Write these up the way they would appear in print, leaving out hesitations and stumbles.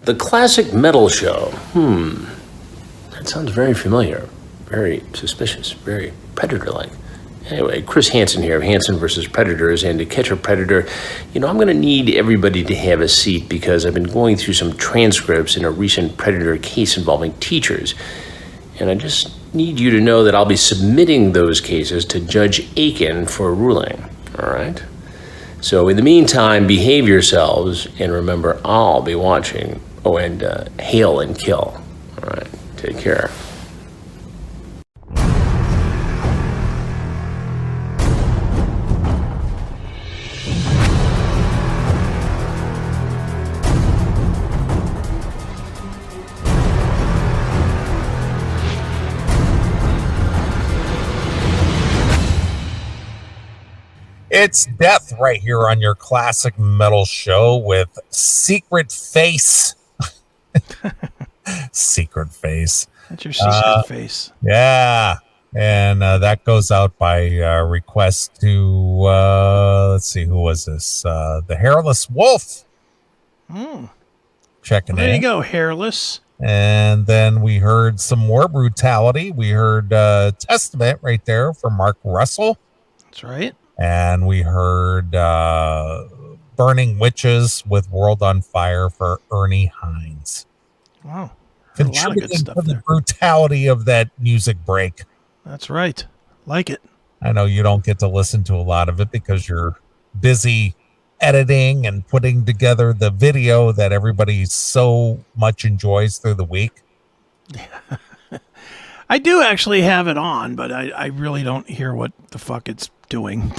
The Classic Metal Show. That sounds very familiar. Very suspicious. Very Predator-like. Anyway, Chris Hansen here of Hansen vs. Predators, and to catch a predator, I'm going to need everybody to have a seat because I've been going through some transcripts in a recent Predator case involving teachers, and I just need you to know that I'll be submitting those cases to Judge Aiken for a ruling, all right? So in the meantime, behave yourselves, and remember, I'll be watching. Oh, and hail and kill. All right, take care. It's death right here on your Classic Metal Show with Secret Face. Secret Face. That's your secret face. Yeah. And that goes out by request to, let's see, who was this? The Hairless Wolf. Checking in. There you go, Hairless. And then we heard some more brutality. We heard Testament right there from Mark Russell. That's right. And we heard Burning Witches with World on Fire for Ernie Hines. Wow. A lot of good stuff to the there. brutality of that music break. That's right. Like it. I know you don't get to listen to a lot of it because you're busy editing and putting together the video that everybody so much enjoys through the week. I do actually have it on, but I really don't hear what the fuck it's doing.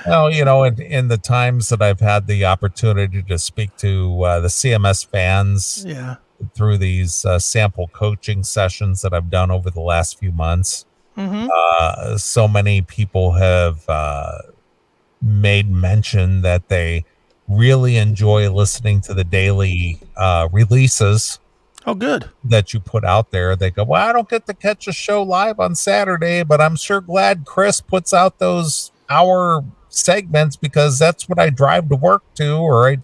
Well, in the times that I've had the opportunity to speak to the CMS fans through these sample coaching sessions that I've done over the last few months, so many people have made mention that they really enjoy listening to the daily releases. Oh, good. That you put out there. They go, well, I don't get to catch a show live on Saturday, but I'm sure glad Chris puts out those hour segments because that's what I drive to work to, or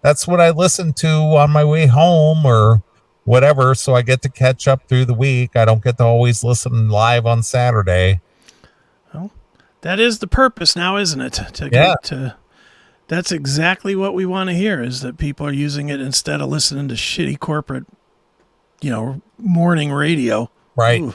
that's what I listen to on my way home or whatever. So I get to catch up through the week. I don't get to always listen live on Saturday. Well, that is the purpose now, isn't it? That's exactly what we want to hear, is that people are using it instead of listening to shitty corporate morning radio. Right. Ooh.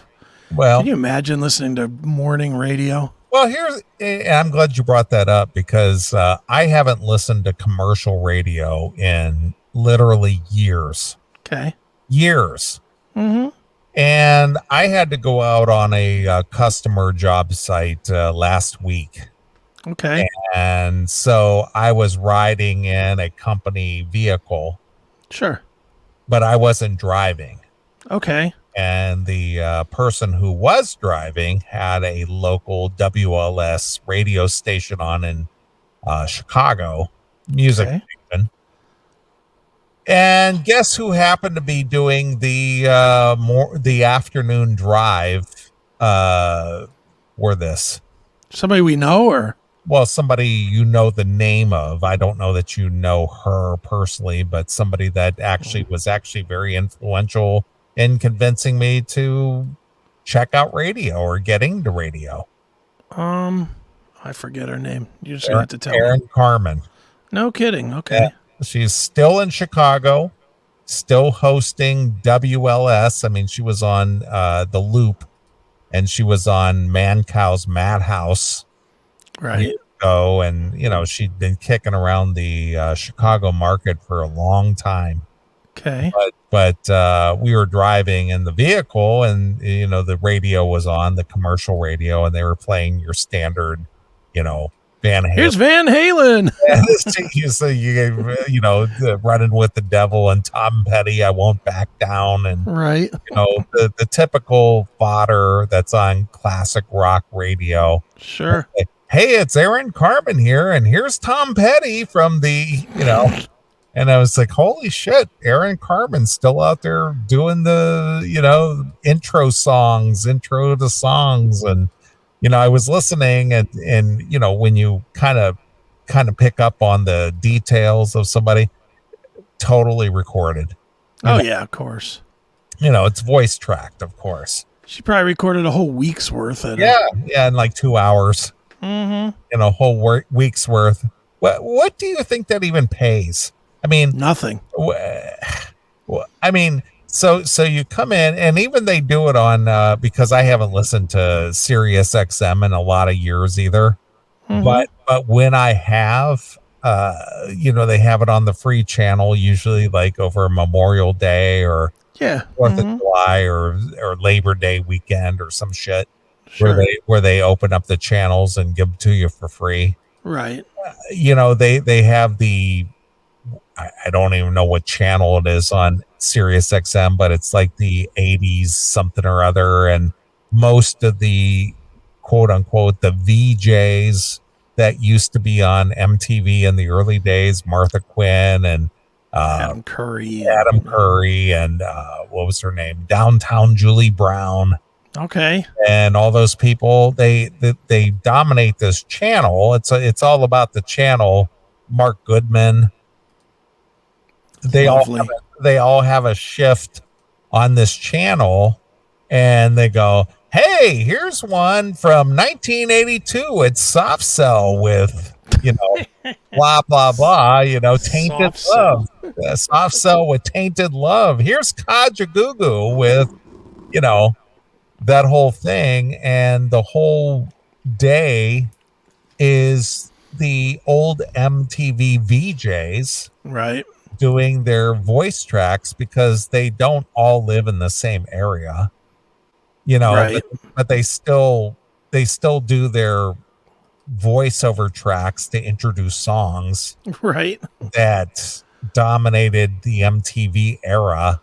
Well, can you imagine listening to morning radio? Well, I'm glad you brought that up because I haven't listened to commercial radio in literally years. Okay. Years. Mm-hmm. And I had to go out on a customer job site last week. Okay. And so I was riding in a company vehicle. Sure. But I wasn't driving. Okay. And the person who was driving had a local WLS radio station on in Chicago, music station. And guess who happened to be doing the afternoon drive for this? Somebody we know, or? Well, somebody the name of. I don't know that you know her personally, but somebody that was very influential in convincing me to check out radio or get into radio. I forget her name. You just have to tell Erin me. Carmen. No kidding. Okay. Yeah. She's still in Chicago, still hosting WLS. I mean, she was on The Loop, and she was on Mancow's Madhouse. Right. And she'd been kicking around the Chicago market for a long time. Okay. But we were driving in the vehicle, and the radio was on, the commercial radio, and they were playing your standard, Van Halen. Here's Van Halen. Running with the Devil and Tom Petty, I Won't Back Down, and right. The typical fodder that's on classic rock radio. Sure. Hey, it's Erin Carmen here, and here's Tom Petty from the, and I was like, holy shit, Erin Carmen's still out there doing the, intro to songs. And, I was listening and when you kind of pick up on the details of somebody, totally recorded. Oh, yeah, of course. It's voice tracked, of course. She probably recorded a whole week's worth of in like 2 hours. A whole week's worth. What do you think that even pays? I mean, nothing. I mean, so you come in, and even they do it on because I haven't listened to Sirius XM in a lot of years either. But when I have, they have it on the free channel, usually like over Memorial Day or 4th of July or Labor Day weekend or some shit, where they open up the channels and give them to you for free. Right. They have the, I don't even know what channel it is on Sirius XM, but it's like the 80s something or other, and most of the quote unquote the VJs that used to be on MTV in the early days, Martha Quinn and Adam Curry, and what was her name? Downtown Julie Brown. Okay. And all those people, they dominate this channel. It's all about the channel. Mark Goodman. They all have a shift on this channel, and they go, "Hey, here's one from 1982. It's Soft Cell with, blah, blah, blah, Tainted Love. Soft Cell with Tainted Love. Here's Kajagoogoo with, that whole thing." And the whole day is the old MTV VJs. Right. Doing their voice tracks because they don't all live in the same area, right. but they still do their voiceover tracks to introduce songs right that dominated the MTV era.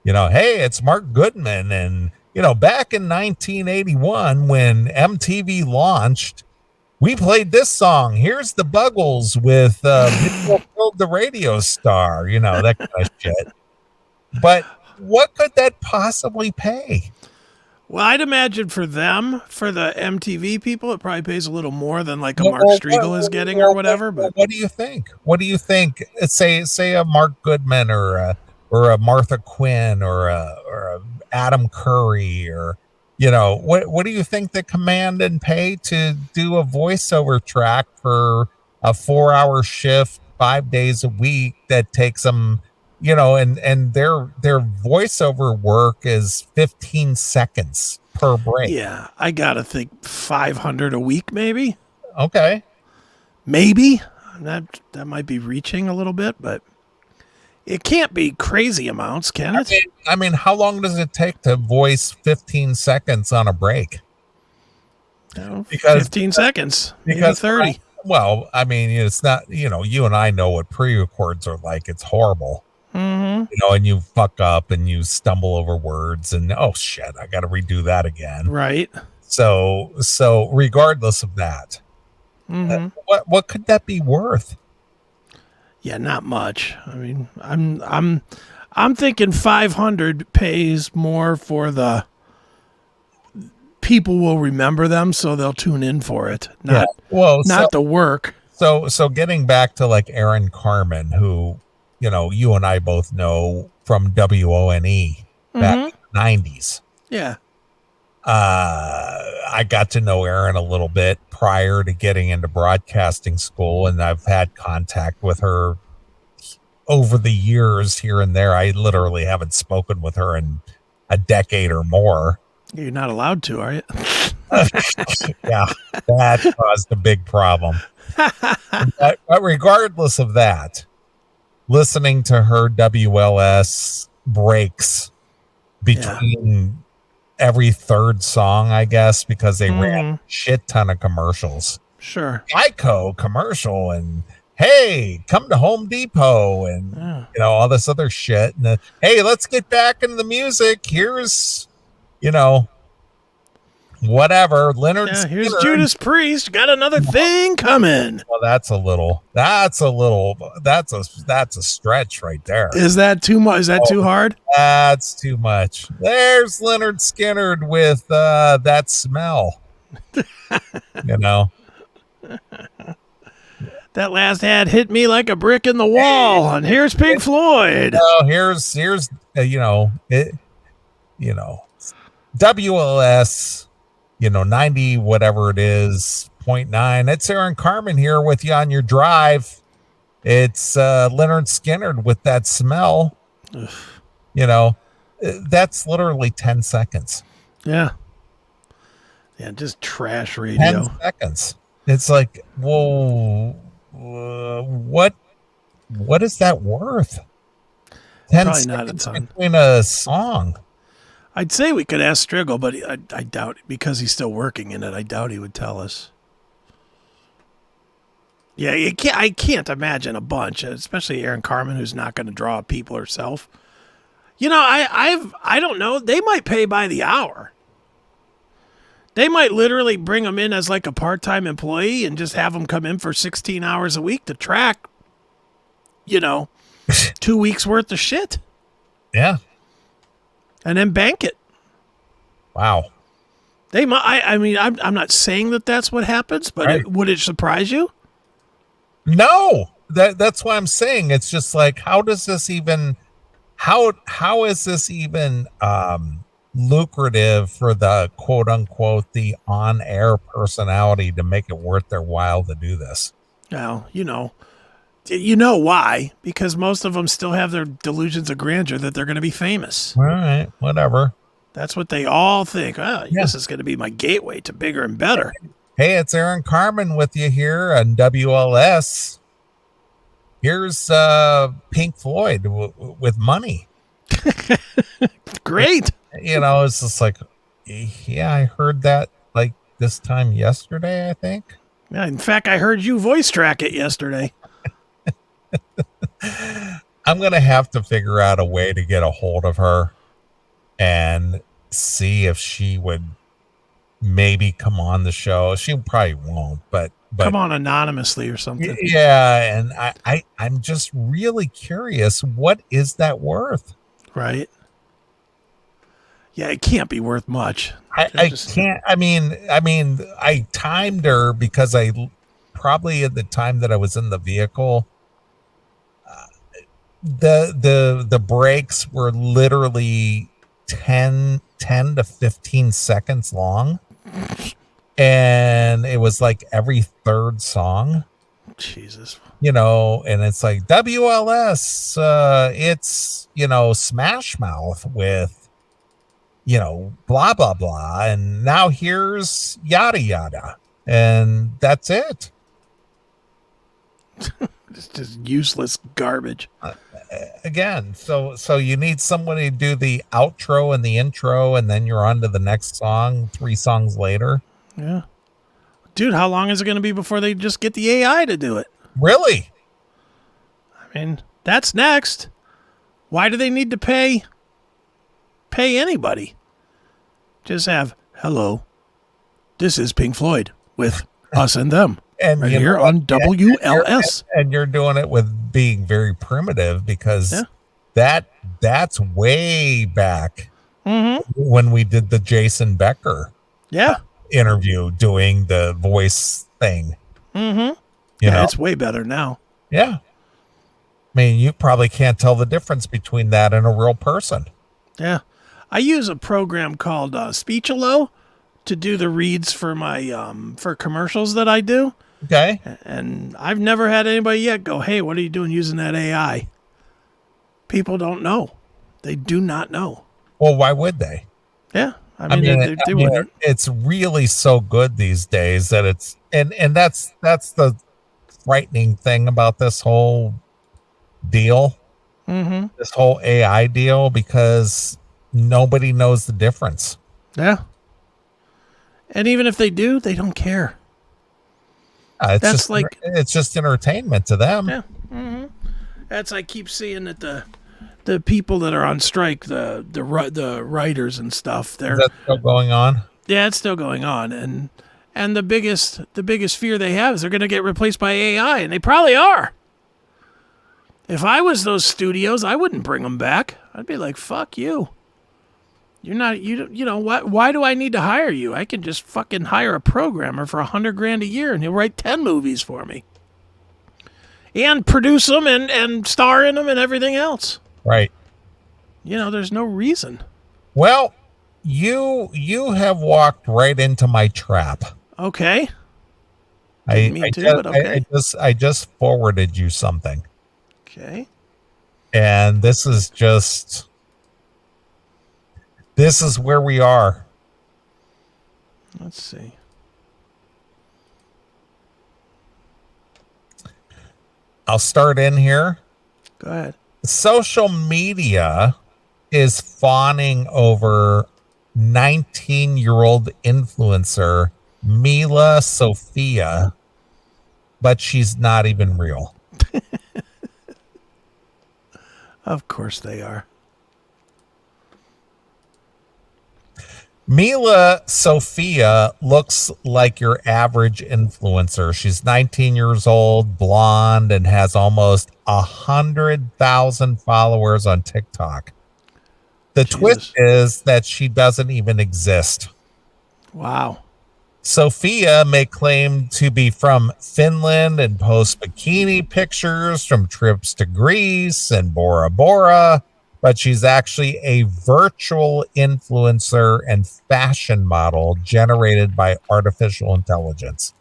Hey, it's Mark Goodman, and back in 1981 when MTV launched, we played this song. Here's the Buggles with Video Killed the Radio Star, that kind of shit. But what could that possibly pay? Well, I'd imagine for them, for the MTV people, it probably pays a little more than like a Mark Striegel is getting or whatever. But what do you think? What do you think? Say a Mark Goodman or a Martha Quinn or a Adam Curry or what do you think they command and pay to do a voiceover track for a 4-hour shift, 5 days a week that takes them, and their voiceover work is 15 seconds per break. Yeah, I gotta think 500 a week, maybe. Okay, maybe that might be reaching a little bit, but it can't be crazy amounts, can it? I mean, how long does it take to voice 15 seconds on a break? Because 15 seconds, maybe 30. It's not, you and I know what pre-records are like. It's horrible. And you fuck up and you stumble over words and, oh shit, I got to redo that again. Right. So regardless of that, what could that be worth? Yeah, not much. I mean, I'm thinking 500 pays more for the people will remember them, so they'll tune in for it. Not the work. So getting back to like Aaron Carmen, who you and I both know from WONE back in the 90s. Yeah. I got to know Aaron a little bit prior to getting into broadcasting school, and I've had contact with her over the years here and there. I literally haven't spoken with her in a decade or more. You're not allowed to, are you? Yeah, that caused a big problem. But regardless of that, listening to her WLS breaks between every third song, I guess, because they ran a shit ton of commercials. Sure. Geico commercial and hey, come to Home Depot and all this other shit. And hey, let's get back into the music. Here's, whatever. Leonard Skinner. Here's Judas Priest. Got another thing coming. Well, that's a stretch right there. Is that too much? Is that too hard? That's too much. There's Leonard Skinner with That Smell. That last ad hit me like a brick in the wall. And here's Pink Floyd. Oh, here's WLS, 90 whatever it is, 0.9. It's Aaron Carmen here with you on your drive. It's Leonard Skinner with That Smell. That's literally 10 seconds. Yeah. Yeah, just trash radio. 10 seconds. It's like, whoa, what is that worth? 10 Probably not a seconds ton. between a song. I'd say we could ask Striggle, but I doubt it, because he's still working in it. I doubt he would tell us. Yeah, I can't imagine a bunch, especially Aaron Carmen, who's not going to draw people herself. I don't know. They might pay by the hour. They might literally bring them in as like a part-time employee and just have them come in for 16 hours a week to track, 2 weeks worth of shit. Yeah. And then bank it. Wow. They might. I'm not saying that that's what happens, but Right. Would it surprise you? No, that's what I'm saying. It's just like, how is this even lucrative for the quote unquote the on-air personality to make it worth their while to do this? Now, you know why? Because most of them still have their delusions of grandeur that they're going to be famous. All right, whatever. That's what they all think. Oh, this is going to be my gateway to bigger and better. Hey, it's Aaron Carmen with you here on WLS. Here's Pink Floyd with Money. Great. It's just like, yeah, I heard that like this time yesterday, I think. Yeah, in fact, I heard you voice track it yesterday. I'm going to have to figure out a way to get a hold of her and see if she would maybe come on the show. She probably won't, but come on anonymously or something. Yeah, and I'm just really curious, what is that worth? Right. Yeah, it can't be worth much. I can't. I mean, I timed her because I probably at the time that I was in the vehicle, the breaks were literally 10 to 15 seconds long, and it was like every third song. Jesus. And it's like WLS, it's Smash Mouth with blah blah blah, and now here's yada yada, and that's it. It's just useless garbage. Again, so you need somebody to do the outro and the intro, and then you're on to the next song 3 songs later. Yeah. Dude, how long is it going to be before they just get the AI to do it? Really? I mean, that's next. Why do they need to pay anybody? Just have, hello, this is Pink Floyd with Us and Them. And right here on WLS. And you're doing it with being very primitive, because that's way back when we did the Jason Becker interview, doing the voice thing. Mm-hmm. It's way better now. Yeah. I mean, you probably can't tell the difference between that and a real person. Yeah. I use a program called Speech-a-Lo to do the reads for my for commercials that I do. Okay. And I've never had anybody yet go, hey, what are you doing using that AI? People don't know. They do not know. Well, why would they? Yeah. I mean, they wouldn't. It's really so good these days that it's, and that's the frightening thing about this whole deal, this whole AI deal, because nobody knows the difference. Yeah. And even if they do, they don't care. It's just entertainment to them. Yeah. Mm-hmm. That's, I keep seeing that the people that are on strike, the writers and stuff, Is that still going on? Yeah, it's still going on, and the biggest fear they have is they're going to get replaced by AI, and they probably are. If I was those studios, I wouldn't bring them back. I'd be like, fuck you. You're not, you know what? Why do I need to hire you? I can just fucking hire a programmer for $100,000 a year and he'll write 10 movies for me. and produce them and star in them and everything else. Right. There's no reason. Well, you have walked right into my trap. Okay. Didn't mean to, but okay. I just forwarded you something. Okay. And this is where we are. Let's see. I'll start in here. Go ahead. Social media is fawning over 19-year-old influencer Mila Sophia, but she's not even real. Of course they are. Mila Sophia looks like your average influencer. She's 19 years old, blonde, and has almost 100,000 followers on TikTok. The twist is that she doesn't even exist. Wow. Sophia may claim to be from Finland and post bikini pictures from trips to Greece and Bora Bora, but she's actually a virtual influencer and fashion model generated by artificial intelligence.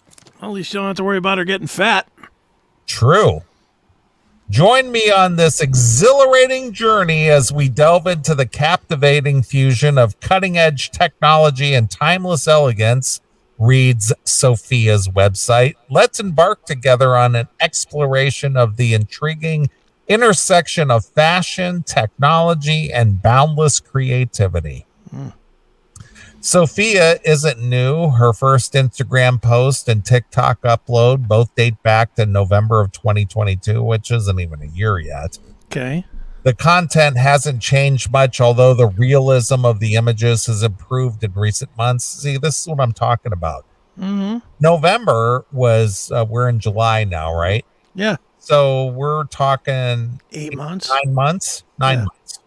At least you don't have to worry about her getting fat. True. Join me on this exhilarating journey as we delve into the captivating fusion of cutting-edge technology and timeless elegance, reads Sophia's website. Let's embark together on an exploration of the intriguing intersection of fashion, technology, and boundless creativity. Sophia isn't new. Her first Instagram post and TikTok upload both date back to November of 2022, which isn't even a year yet. Okay. The content hasn't changed much, although the realism of the images has improved in recent months. See, this is what I'm talking about. Mm-hmm. November was, we're in July now, right? Yeah. So we're talking 8 months. 9 months. 9 months.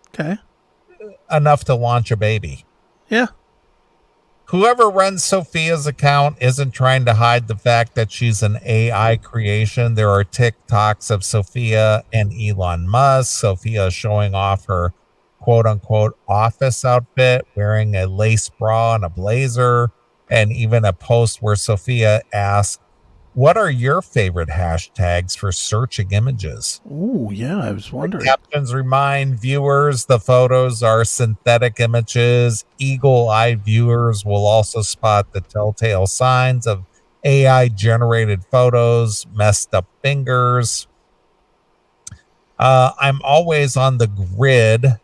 Okay. Enough to launch a baby. Yeah. Whoever runs Sophia's account isn't trying to hide the fact that she's an AI creation. There are TikToks of Sophia and Elon Musk. Sophia showing off her quote unquote office outfit, wearing a lace bra and a blazer, and even a post where Sophia asks, "What are your favorite hashtags for searching images?" Oh, yeah, I was wondering. The captions remind viewers the photos are synthetic images. Eagle-eyed viewers will also spot the telltale signs of AI-generated photos, messed up fingers. I'm always on the grind,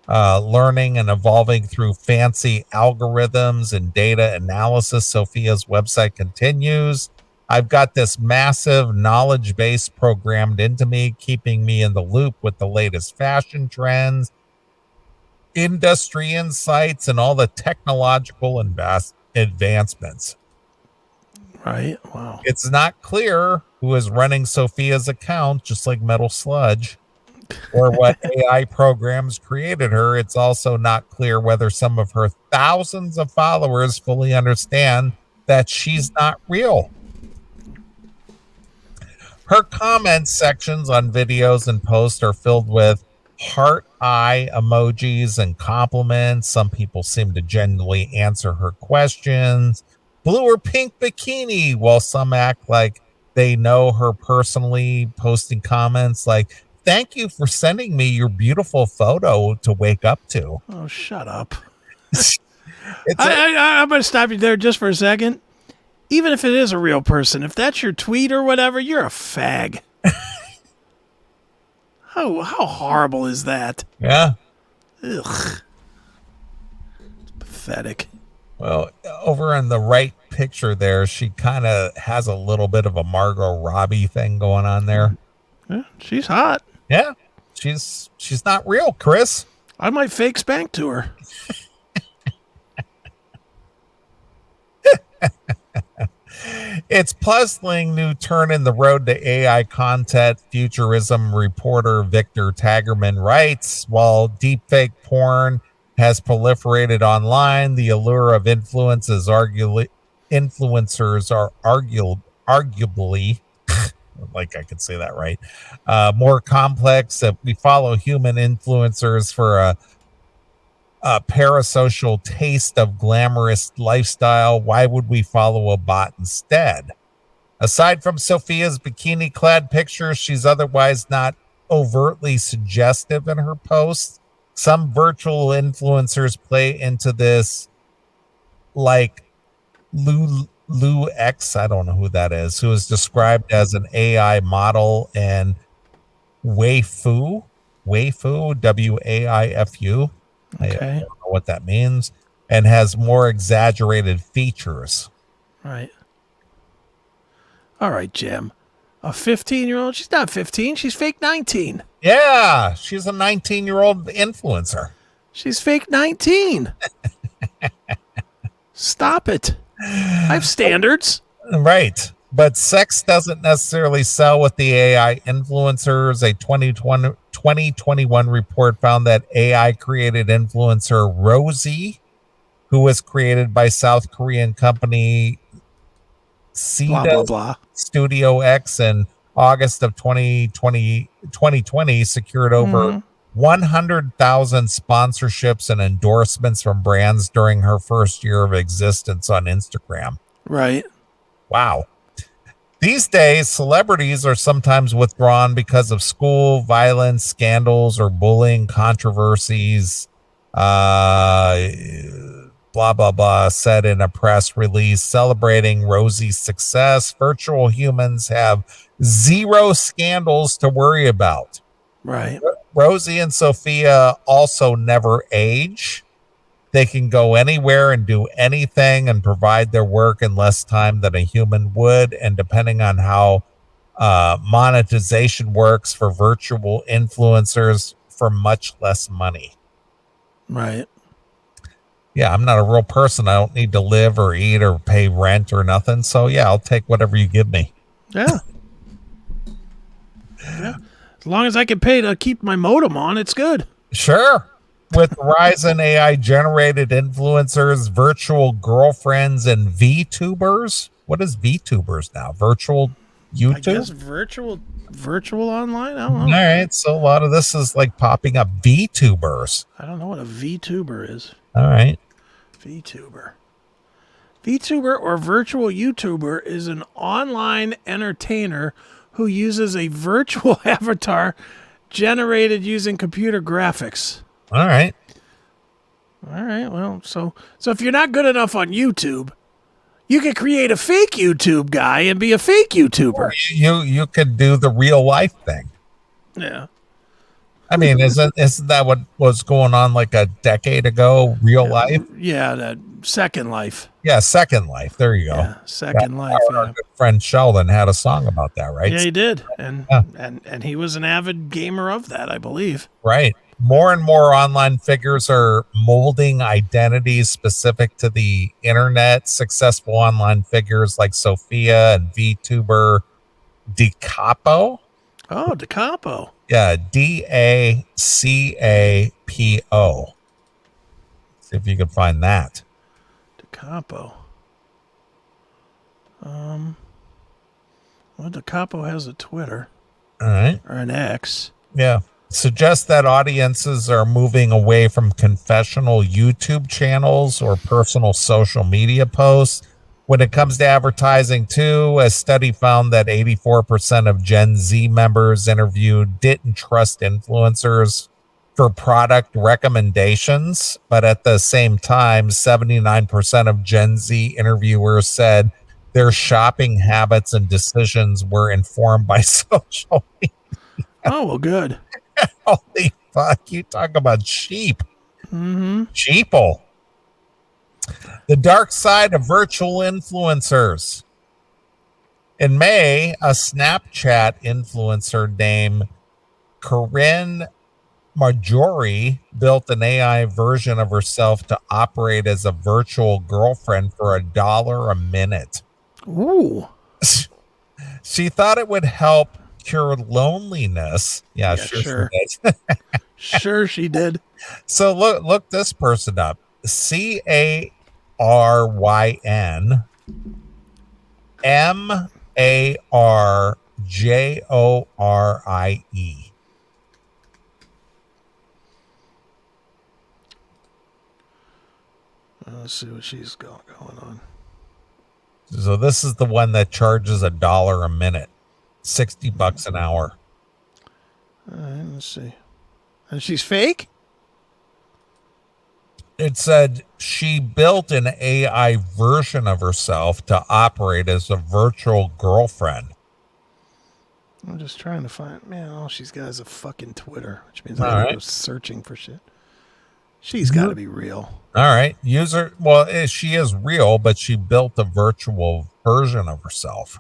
learning and evolving through fancy algorithms and data analysis. Sophia's website continues. I've got this massive knowledge base programmed into me, keeping me in the loop with the latest fashion trends, industry insights, and all the technological advancements. Right. Wow. It's not clear who is running Sophia's account, just like Metal Sludge, or what AI programs created her. It's also not clear whether some of her thousands of followers fully understand that she's not real. Her comment sections on videos and posts are filled with heart eye emojis and compliments. Some people seem to genuinely answer her questions. Blue or pink bikini, while some act like they know her personally, posting comments like, "Thank you for sending me your beautiful photo to wake up to." Oh, shut up. I'm going to stop you there just for a second. Even if it is a real person, if that's your tweet or whatever, you're a fag. How horrible is that? Yeah. Ugh. It's pathetic. Well, over in the right picture there, she kind of has a little bit of a Margot Robbie thing going on there. Yeah, she's hot. Yeah. She's not real, Chris. I might fake spank to her. It's puzzling new turn in the road to AI content. Futurism reporter Victor Tagerman writes, while deepfake porn has proliferated online, the allure of influencers are arguably, like I could say that right, more complex. If we follow human influencers for a parasocial taste of glamorous lifestyle, why would we follow a bot instead? Aside from Sophia's bikini-clad pictures, she's otherwise not overtly suggestive in her posts. Some virtual influencers play into this, like Lou X, I don't know who that is, who is described as an AI model, and Weifu, Waifu. I don't know what that means, and has more exaggerated features. Right. All right, Jim. A 15-year-old? She's not 15. She's fake 19. Yeah, she's a 19-year-old influencer. She's fake 19. Stop it. I have standards. Right. But sex doesn't necessarily sell with the AI influencers. A 2021 report found that AI-created influencer Rosie, who was created by South Korean company Blah, blah, blah. Studio X in August of 2020, secured over 100,000 sponsorships and endorsements from brands during her first year of existence on Instagram. Right. Wow. These days, celebrities are sometimes withdrawn because of school violence, scandals, or bullying controversies. Blah, blah, blah, said in a press release celebrating Rosie's success. Virtual humans have zero scandals to worry about. Right. Rosie and Sophia also never age. They can go anywhere and do anything and provide their work in less time than a human would. And depending on how monetization works for virtual influencers, for much less money. Right. Yeah, I'm not a real person. I don't need to live or eat or pay rent or nothing. So, yeah, I'll take whatever you give me. Yeah. Yeah. As long as I can pay to keep my modem on, it's good. Sure. With the rise in AI-generated influencers, virtual girlfriends, and VTubers. What is VTubers now? Virtual YouTube? I guess virtual online? I don't know. All right, so a lot of this is like popping up VTubers. I don't know what a VTuber is. All right. VTuber or virtual YouTuber is an online entertainer who uses a virtual avatar generated using computer graphics. All right. Well, so if you're not good enough on YouTube, you could create a fake YouTube guy and be a fake YouTuber. You could do the real life thing. Yeah. I mean, isn't that what was going on like a decade ago? Real life? Yeah, that Second Life. Yeah, Second Life. There you go. Yeah, Second Life. Our good friend Sheldon had a song about that, right? Yeah, he did. And he was an avid gamer of that, I believe. Right. More and more online figures are molding identities specific to the internet. Successful online figures like Sophia and VTuber DeCapo. Oh, DeCapo. Yeah, DACAPO. See if you can find that. DeCapo. Well, DeCapo has a Twitter. All right. Or an X. Yeah. Suggests that audiences are moving away from confessional YouTube channels or personal social media posts. When it comes to advertising, too, a study found that 84% of Gen Z members interviewed didn't trust influencers for product recommendations. But at the same time, 79% of Gen Z interviewers said their shopping habits and decisions were informed by social media. Oh, well, good. Holy fuck, you talk about sheep. Mm-hmm. Sheeple. The dark side of virtual influencers. In May, a Snapchat influencer named Corinne Marjorie built an AI version of herself to operate as a virtual girlfriend for $1 a minute. Ooh. She thought it would help cure loneliness. Yeah, sure. She did. Sure she did. So look this person up. CARYN Let's see what she's going on. So this is the one that charges $1 a minute, $60 an hour. All right, let's see. And she's fake? It said she built an AI version of herself to operate as a virtual girlfriend. I'm just trying to find. Man, all she's got is a fucking Twitter, which means I gotta go searching for shit. She's got to be real. All right. She is real, but she built a virtual version of herself.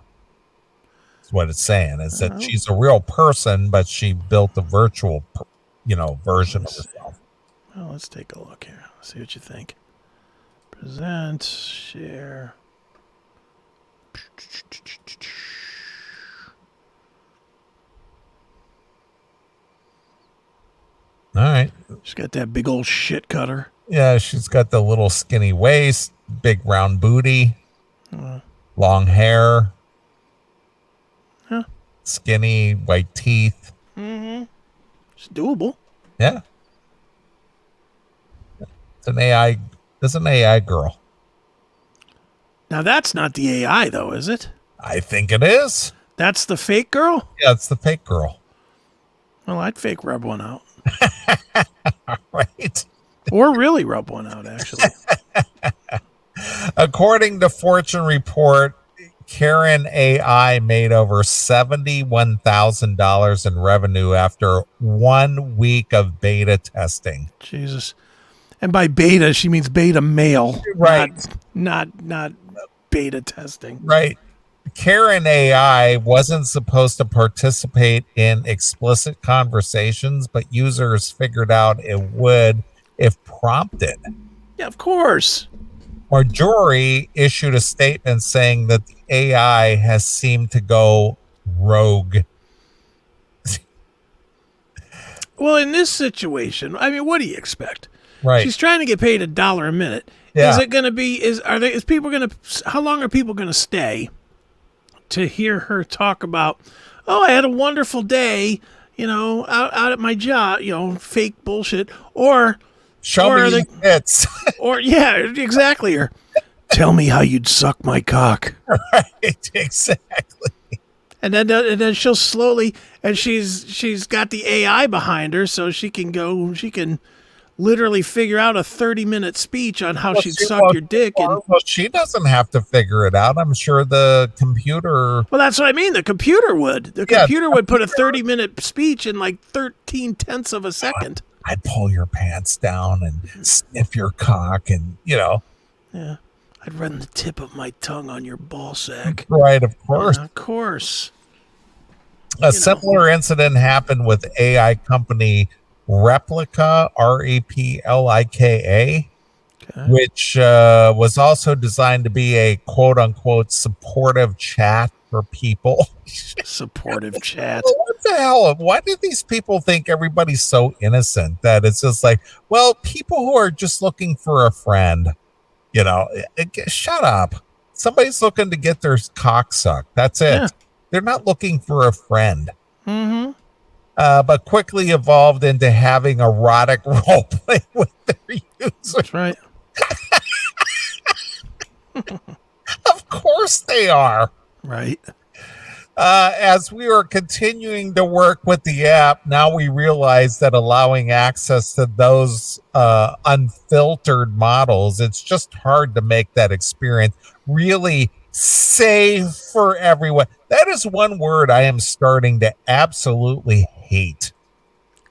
That's what it's saying. It's that she's a real person, but she built a virtual, version of herself. Well, let's take a look here. See what you think. Present, share. All right. She's got that big old shit cutter. Yeah, she's got the little skinny waist, big round booty, long hair, skinny white teeth. Mm-hmm. It's doable. Yeah. It's an AI. It's an AI girl. Now that's not the AI though, is it? I think it is. That's the fake girl? Yeah, it's the fake girl. Well, I'd fake rub one out. Right. Or really rub one out, actually. According to Fortune Report, Karen AI made over $71,000 in revenue after 1 week of beta testing. Jesus. And by beta, she means beta male. Right. Not beta testing. Right. Karen AI wasn't supposed to participate in explicit conversations, but users figured out it would if prompted. Yeah, of course. Marjorie issued a statement saying that the AI has seemed to go rogue. Well, in this situation, I mean, what do you expect? Right. She's trying to get paid $1 a minute. Yeah. Is it going to be? How long are people going to stay to hear her talk about? Oh, I had a wonderful day. Out at my job. Fake bullshit. Or show me your tits. Or yeah, exactly. Or tell me how you'd suck my cock. Right. Exactly. And then she'll slowly, and she's got the AI behind her, so she can literally figure out a 30-minute speech on how she'd suck your dick. Well, she doesn't have to figure it out. I'm sure the computer. Well, that's what I mean. The computer would. The computer would put a 30-minute speech in like 13/10 of a second. I'd pull your pants down and sniff your cock and, Yeah. I'd run the tip of my tongue on your ball sack. Right, of course. Yeah, of course. A similar incident happened with AI company Replika, Replika, which was also designed to be a quote-unquote supportive chat for people. Supportive chat. What the hell? Why do these people think everybody's so innocent that it's just like, well, people who are just looking for a friend, shut up. Somebody's looking to get their cock sucked. That's it. Yeah. They're not looking for a friend. Mm-hmm. But quickly evolved into having erotic role play with their users. That's right. Of course they are. Right. As we are continuing to work with the app, now we realize that allowing access to those unfiltered models, it's just hard to make that experience really safe for everyone. That is one word I am starting to absolutely hate.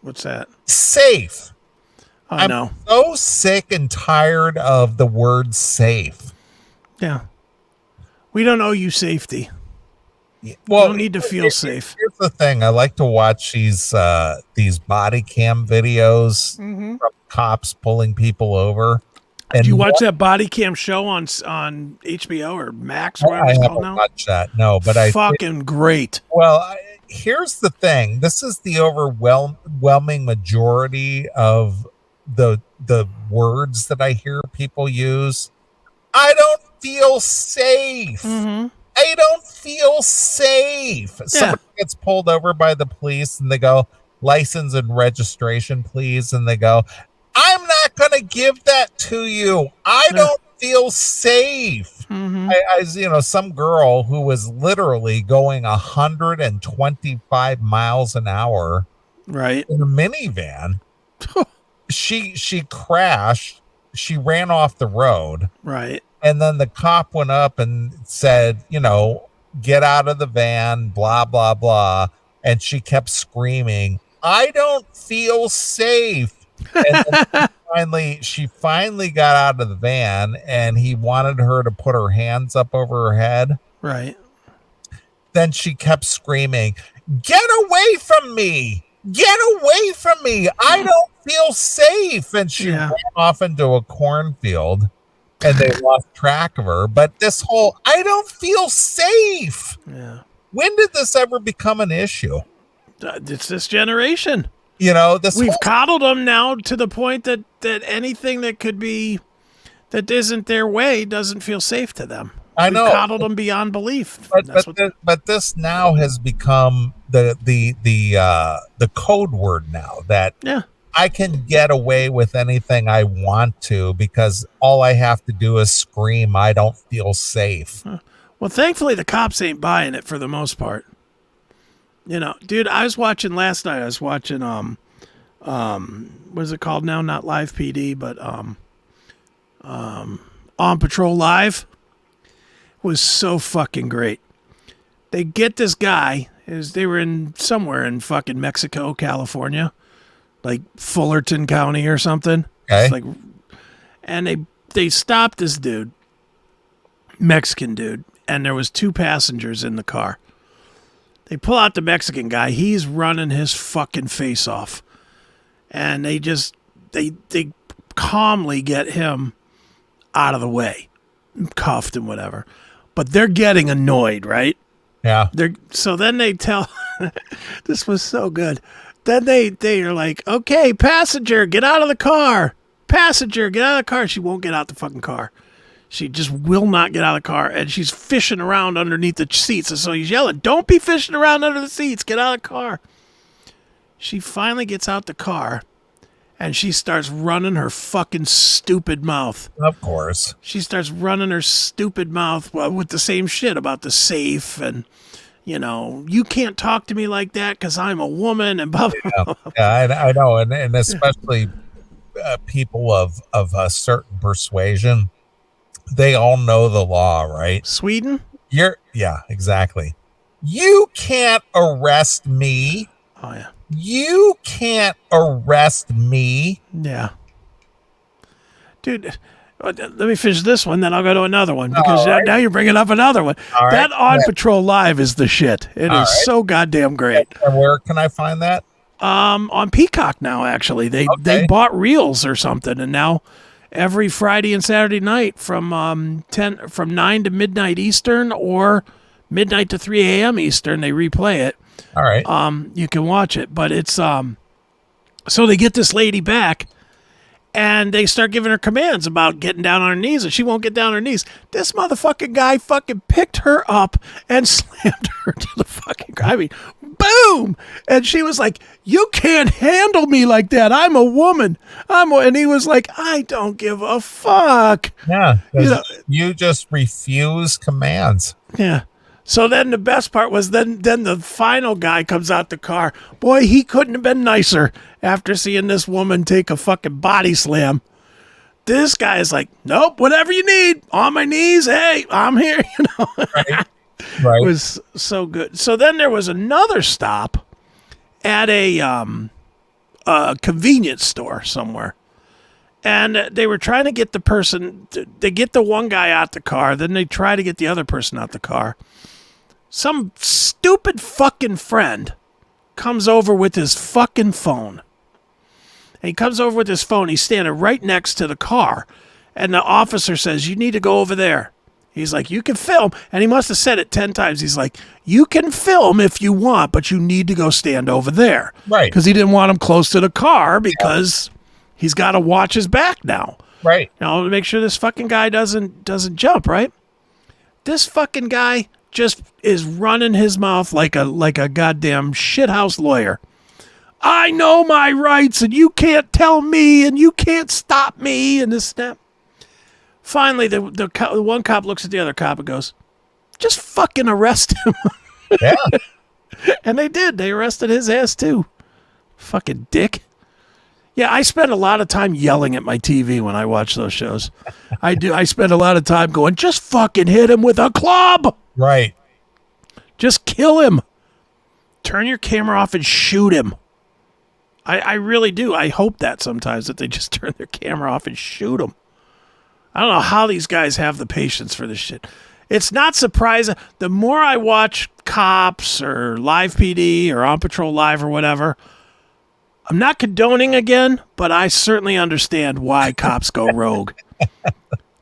What's that? Safe. I know. I'm so sick and tired of the word safe. Yeah. We don't owe you safety. Well, you don't need to feel safe. Here's the thing. I like to watch these body cam videos from cops pulling people over. Did you watch that body cam show on HBO or Max? Or I haven't watched that. No, but fucking great. Well, here's the thing. This is the overwhelming majority of the words that I hear people use. I don't feel safe. Mm-hmm. I don't feel safe. Somebody gets pulled over by the police and they go, license and registration, please. And they go, I'm not going to give that to you. I don't feel safe. Some girl who was literally going 125 miles an hour right in a minivan. She crashed. She ran off the road. right And then the cop went up and said, get out of the van, blah, blah, blah. And she kept screaming, I don't feel safe. And then she finally got out of the van, and he wanted her to put her hands up over her head. right Then she kept screaming, get away from me. Get away from me. I don't feel safe. And she ran off into a cornfield. And they lost track of her. But this whole, I don't feel safe. Yeah. When did this ever become an issue? It's this generation. We've coddled them now to the point that anything that that isn't their way doesn't feel safe to them. We've coddled them beyond belief. But this now has become the code word now that I can get away with anything I want to because all I have to do is scream, I don't feel safe. Well, thankfully, the cops ain't buying it for the most part. Dude, I was watching last night. I was watching, what is it called now? Not Live PD, but On Patrol Live. It was so fucking great. They get this guy. They were somewhere in fucking Mexico, California. Like Fullerton County or something. Okay. And they stopped this dude, Mexican dude, and there was 2 passengers in the car. They pull out the Mexican guy. He's running his fucking face off. And they calmly get him out of the way, cuffed and whatever. But they're getting annoyed, right? Yeah. So then they tell, this was so good. Then they are like, okay, passenger, get out of the car. Passenger, get out of the car. She won't get out the fucking car. She just will not get out of the car. And she's fishing around underneath the seats. And so he's yelling, don't be fishing around under the seats. Get out of the car. She finally gets out the car. And she starts running her fucking stupid mouth. Of course. She starts running her stupid mouth with the same shit about the safe and... you can't talk to me like that because I'm a woman and blah, blah, blah. Yeah, I know. And especially people of a certain persuasion, they all know the law, right? Sweden? Yeah, exactly. You can't arrest me. Oh, yeah. You can't arrest me. Yeah. Dude, let me finish this one, then I'll go to another one because now you're bringing up another one. That On Patrol Live is the shit. It is so goddamn great. And where can I find that? On Peacock now, actually. They bought Reels or something, and now every Friday and Saturday night from 9 to midnight Eastern or midnight to 3 a.m. Eastern, they replay it. All right. You can watch it, but it's so they get this lady back. And they start giving her commands about getting down on her knees, and she won't get down on her knees. This motherfucking guy fucking picked her up and slammed her to the fucking ground. I mean, boom! And she was like, you can't handle me like that. I'm a woman. And he was like, I don't give a fuck. Yeah. You just refuse commands. Yeah. So then the best part was then the final guy comes out the car. Boy, he couldn't have been nicer after seeing this woman take a fucking body slam. This guy is like, nope, whatever you need. On my knees. Hey, I'm here. Right. It was so good. So then there was another stop at a convenience store somewhere. And they were trying to get they get the one guy out the car. Then they try to get the other person out the car. Some stupid fucking friend comes over with his fucking phone. And he comes over with his phone. He's standing right next to the car. And the officer says, you need to go over there. He's like, you can film. And he must have said it 10 times. He's like, you can film if you want, but you need to go stand over there. Right. Because he didn't want him close to the car because he's got to watch his back now. Right. To make sure this fucking guy doesn't jump, right? This fucking guy just is running his mouth like a goddamn shithouse lawyer. I know my rights, and you can't tell me, and you can't stop me, and this and that. Finally, the one cop looks at the other cop and goes, just fucking arrest him. Yeah. And they did. They arrested his ass, too. Fucking dick. Yeah, I spend a lot of time yelling at my TV when I watch those shows. I do. I spend a lot of time going, just fucking hit him with a club. Right. Just kill him. Turn your camera off and shoot him. I really do. I hope that sometimes that they just turn their camera off and shoot him. I don't know how these guys have the patience for this shit. It's not surprising. The more I watch Cops or Live PD or On Patrol Live or whatever, I'm not condoning again, but I certainly understand why cops go rogue.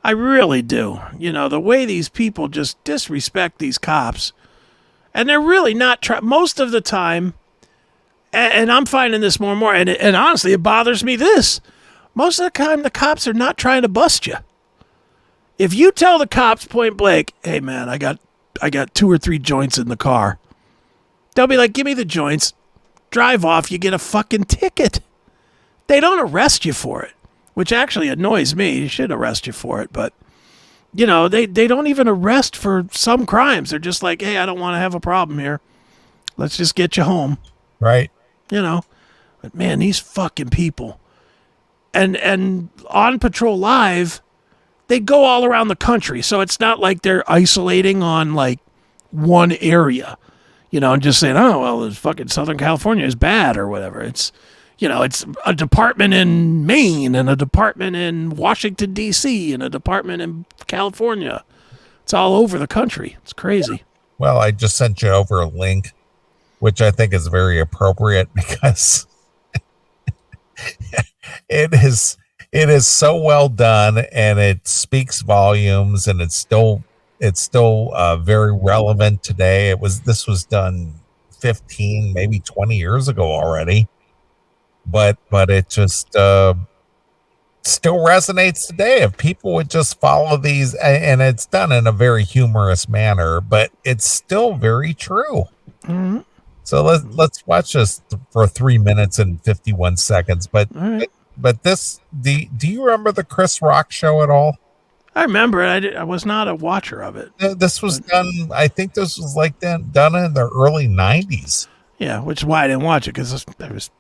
I really do. You know, the way these people just disrespect these cops. And they're really not most of the time, and I'm finding this more and more, and honestly, it bothers me this. Most of the time, the cops are not trying to bust you. If you tell the cops point blank, hey, man, I got 2 or 3 joints in the car, they'll be like, give me the joints. Drive off, you get a fucking ticket. They don't arrest you for it, which actually annoys me. You should arrest you for it, but, you know, they don't even arrest for some crimes. They're just like, hey, I don't want to have a problem here. Let's just get you home. Right. You know, but man, these fucking people. And On Patrol Live, they go all around the country, so it's not like they're isolating on, like, one area. You know, and just saying, oh, well, this fucking Southern California is bad or whatever. It's, you know, it's a department in Maine and a department in Washington, D.C. and a department in California. It's all over the country. It's crazy. Well, I just sent you over a link, which I think is very appropriate because it is so well done and it speaks volumes, and it's still very relevant today. This was done 15, maybe 20 years ago already, but it just still resonates today. If people would just follow these, and it's done in a very humorous manner, but it's still very true. Mm-hmm. So let's watch this for 3 minutes and 51 seconds. But right. But this, do you remember the Chris Rock show at all? I remember it. I was not a watcher of it. This was done, I think this was like done in the early 90s. Yeah, which is why I didn't watch it, because I was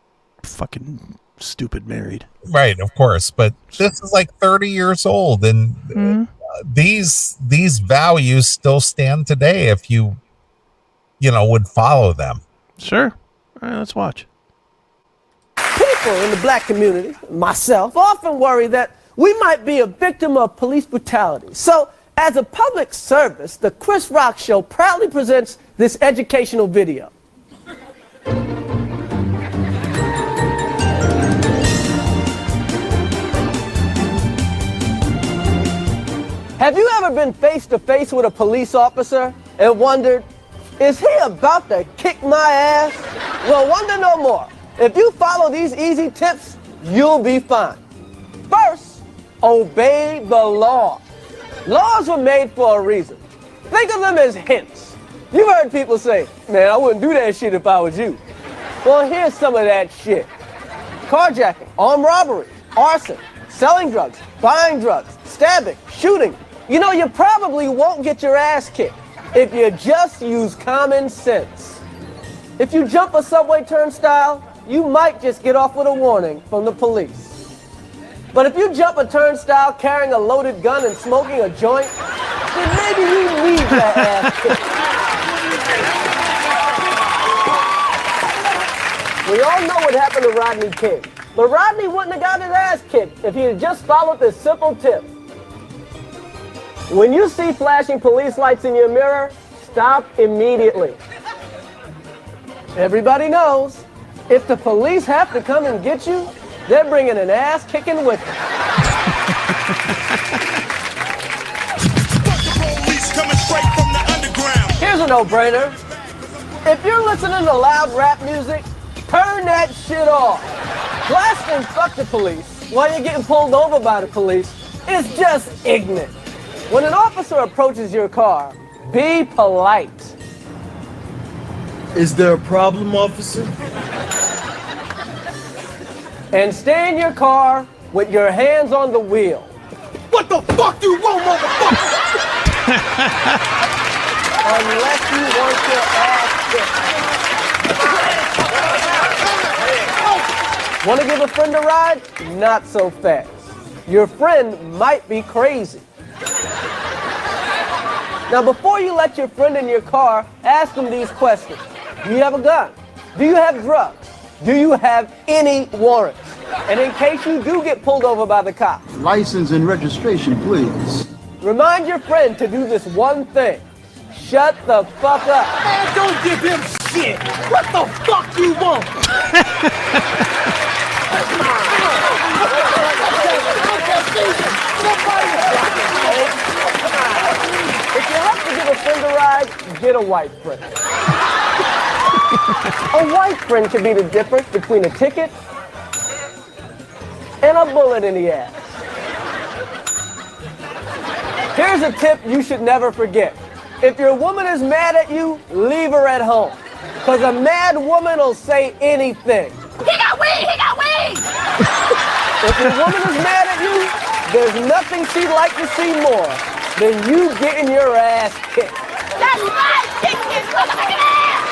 fucking stupid married. Right, of course. But this is like 30 years old, and these values still stand today if you would follow them. Sure. All right, let's watch. People in the black community, myself, often worry that we might be a victim of police brutality. So, as a public service, the Chris Rock Show proudly presents this educational video. Have you ever been face to face with a police officer and wondered, is he about to kick my ass? Well, wonder no more. If you follow these easy tips, you'll be fine. First, obey the law. Laws were made for a reason. Think of them as hints. You've heard people say, man, I wouldn't do that shit if I was you. Well, here's some of that shit. Carjacking, armed robbery, arson, selling drugs, buying drugs, stabbing, shooting. You know, you probably won't get your ass kicked if you just use common sense. If you jump a subway turnstile, you might just get off with a warning from the police. But if you jump a turnstile carrying a loaded gun and smoking a joint, then maybe you need that ass kicked. We all know what happened to Rodney King. But Rodney wouldn't have got his ass kicked if he had just followed this simple tip. When you see flashing police lights in your mirror, stop immediately. Everybody knows, if the police have to come and get you, they're bringing an ass kicking with them. Here's a no-brainer. If you're listening to loud rap music, turn that shit off. Blasting "fuck the police" while you're getting pulled over by the police is just ignorant. When an officer approaches your car, Be polite. Is there a problem, officer? And stay in your car with your hands on the wheel. What the fuck do you want, motherfucker? Unless you want your ass kicked. Want to give a friend a ride? Not so fast. Your friend might be crazy. Now, before you let your friend in your car, ask them these questions. Do you have a gun? Do you have drugs? Do you have any warrants? And in case you do get pulled over by the cops, License and registration, please. remind your friend to do this one thing. Shut the fuck up. Man, don't give him shit. What the fuck you want? If you have to give a friend a ride, get a white friend. A white friend can be the difference between a ticket and a bullet in the ass. Here's a tip you should never forget. If your woman is mad at you, leave her at home. Because a mad woman will say anything. He got weed! He got weed! If your woman is mad at you, there's nothing she'd like to see more than you getting your ass kicked. That's right! Kick his motherfucking ass!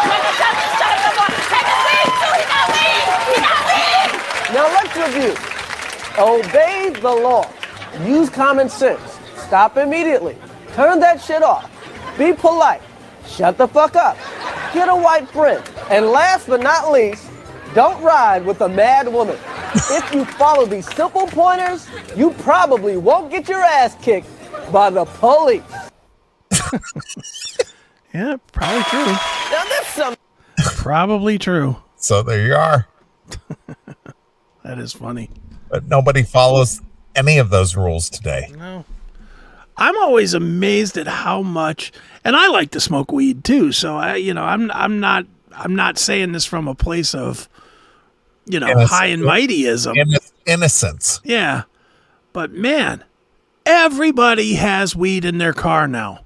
Shut him up! Take his weed too! He got weed! He got weed! Now let's review. Obey the law. Use common sense. Stop immediately. Turn that shit off. Be polite. Shut the fuck up. Get a white friend. And last but not least, don't ride with a mad woman. If you follow these simple pointers, you probably won't get your ass kicked by the police. Yeah, probably true. Now that's some Probably true. So there you are. That is funny. But nobody follows any of those rules today. No. I'm always amazed at how much, and I like to smoke weed too. So I'm not saying this from a place of, high and mightyism. Innocence. Yeah. But man, everybody has weed in their car now.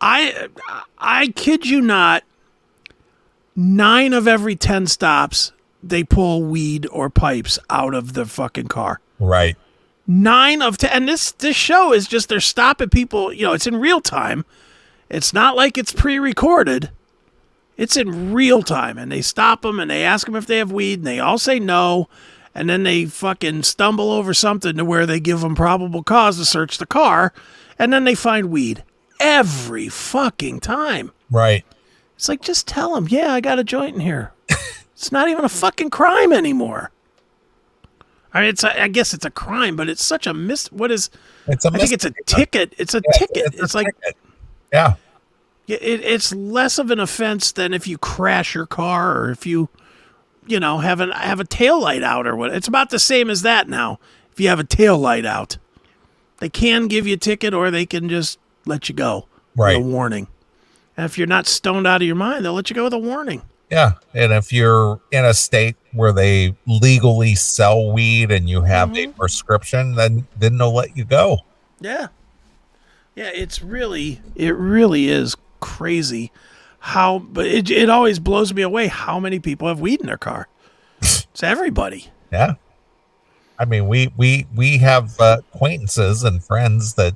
I kid you not, 9 of every 10 stops, they pull weed or pipes out of the fucking car. Right. 9 of 10. And this show is just, they're stopping people. It's in real time. It's not like it's pre-recorded. It's in real time. And they stop them and they ask them if they have weed and they all say no. And then they fucking stumble over something to where they give them probable cause to search the car. And then they find weed every fucking time. Right. It's like, just tell them, yeah, I got a joint in here. It's not even a fucking crime anymore. I mean, I guess it's a crime, but it's such a what is? It's a I think it's a ticket. It's a ticket. It's like, ticket. Yeah. It's less of an offense than if you crash your car or if you, have a tail light out or what. It's about the same as that now. If you have a tail light out, they can give you a ticket or they can just let you go Right. with a warning. And if you're not stoned out of your mind, they'll let you go with a warning. Yeah. And if you're in a state where they legally sell weed and you have a prescription, then they'll let you go. Yeah. Yeah, it really is crazy but it always blows me away how many people have weed in their car. It's everybody. Yeah. I mean, we have acquaintances and friends that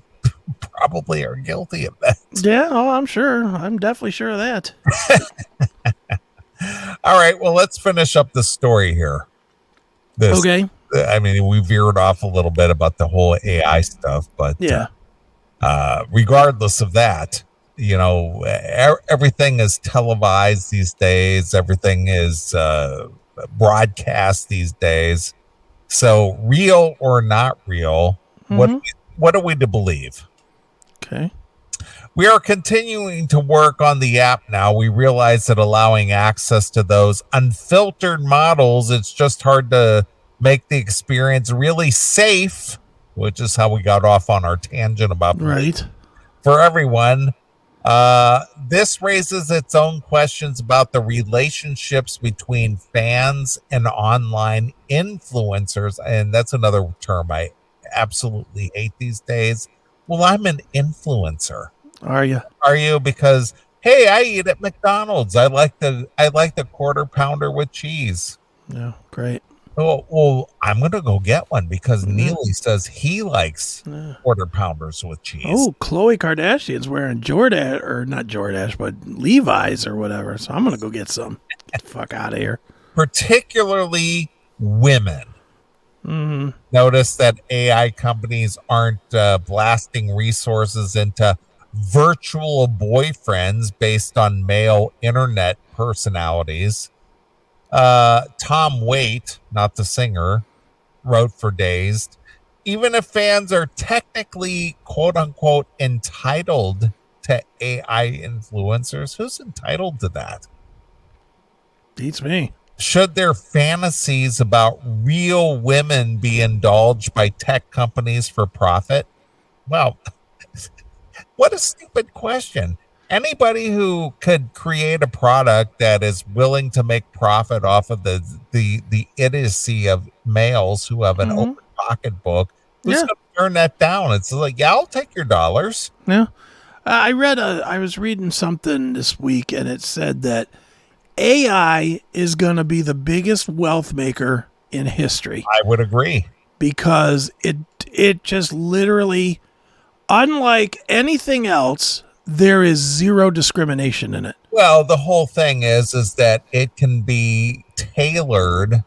probably are guilty of that. Yeah, I'm sure. I'm definitely sure of that. All right, well, let's finish up the story here. Okay. I mean, we veered off a little bit about the whole AI stuff, but Yeah. Regardless of that, everything is televised these days. Everything is broadcast these days. So, real or not real, what are we to believe? Okay. We are continuing to work on the app now. We realize that allowing access to those unfiltered models, it's just hard to make the experience really safe, which is how we got off on our tangent about Right. for everyone. This raises its own questions about the relationships between fans and online influencers. And that's another term I absolutely hate these days. Well, I'm an influencer. Are you? Are you? Because hey, I eat at McDonald's. I like the quarter pounder with cheese. Yeah, great. Well, I'm gonna go get one because Neeley says he likes quarter pounders with cheese. Oh, Khloe Kardashian's wearing Jordache, or not Jordache, but Levi's or whatever. So I'm gonna go get some. Get the fuck out of here. Particularly women. Mm-hmm. Notice that AI companies aren't blasting resources into virtual boyfriends based on male internet personalities. Tom Waite, not the singer, wrote for Dazed. Even if fans are technically, quote unquote, entitled to AI influencers, who's entitled to that? Beats me. Should their fantasies about real women be indulged by tech companies for profit? Well, what a stupid question. Anybody who could create a product that is willing to make profit off of the idiocy of males who have an open pocketbook, who's going to turn that down? It's like, yeah, I'll take your dollars. Yeah. I was reading something this week, and it said that AI is going to be the biggest wealth maker in history. I would agree. Because it just literally, unlike anything else, there is zero discrimination in it. Well, the whole thing is that it can be tailored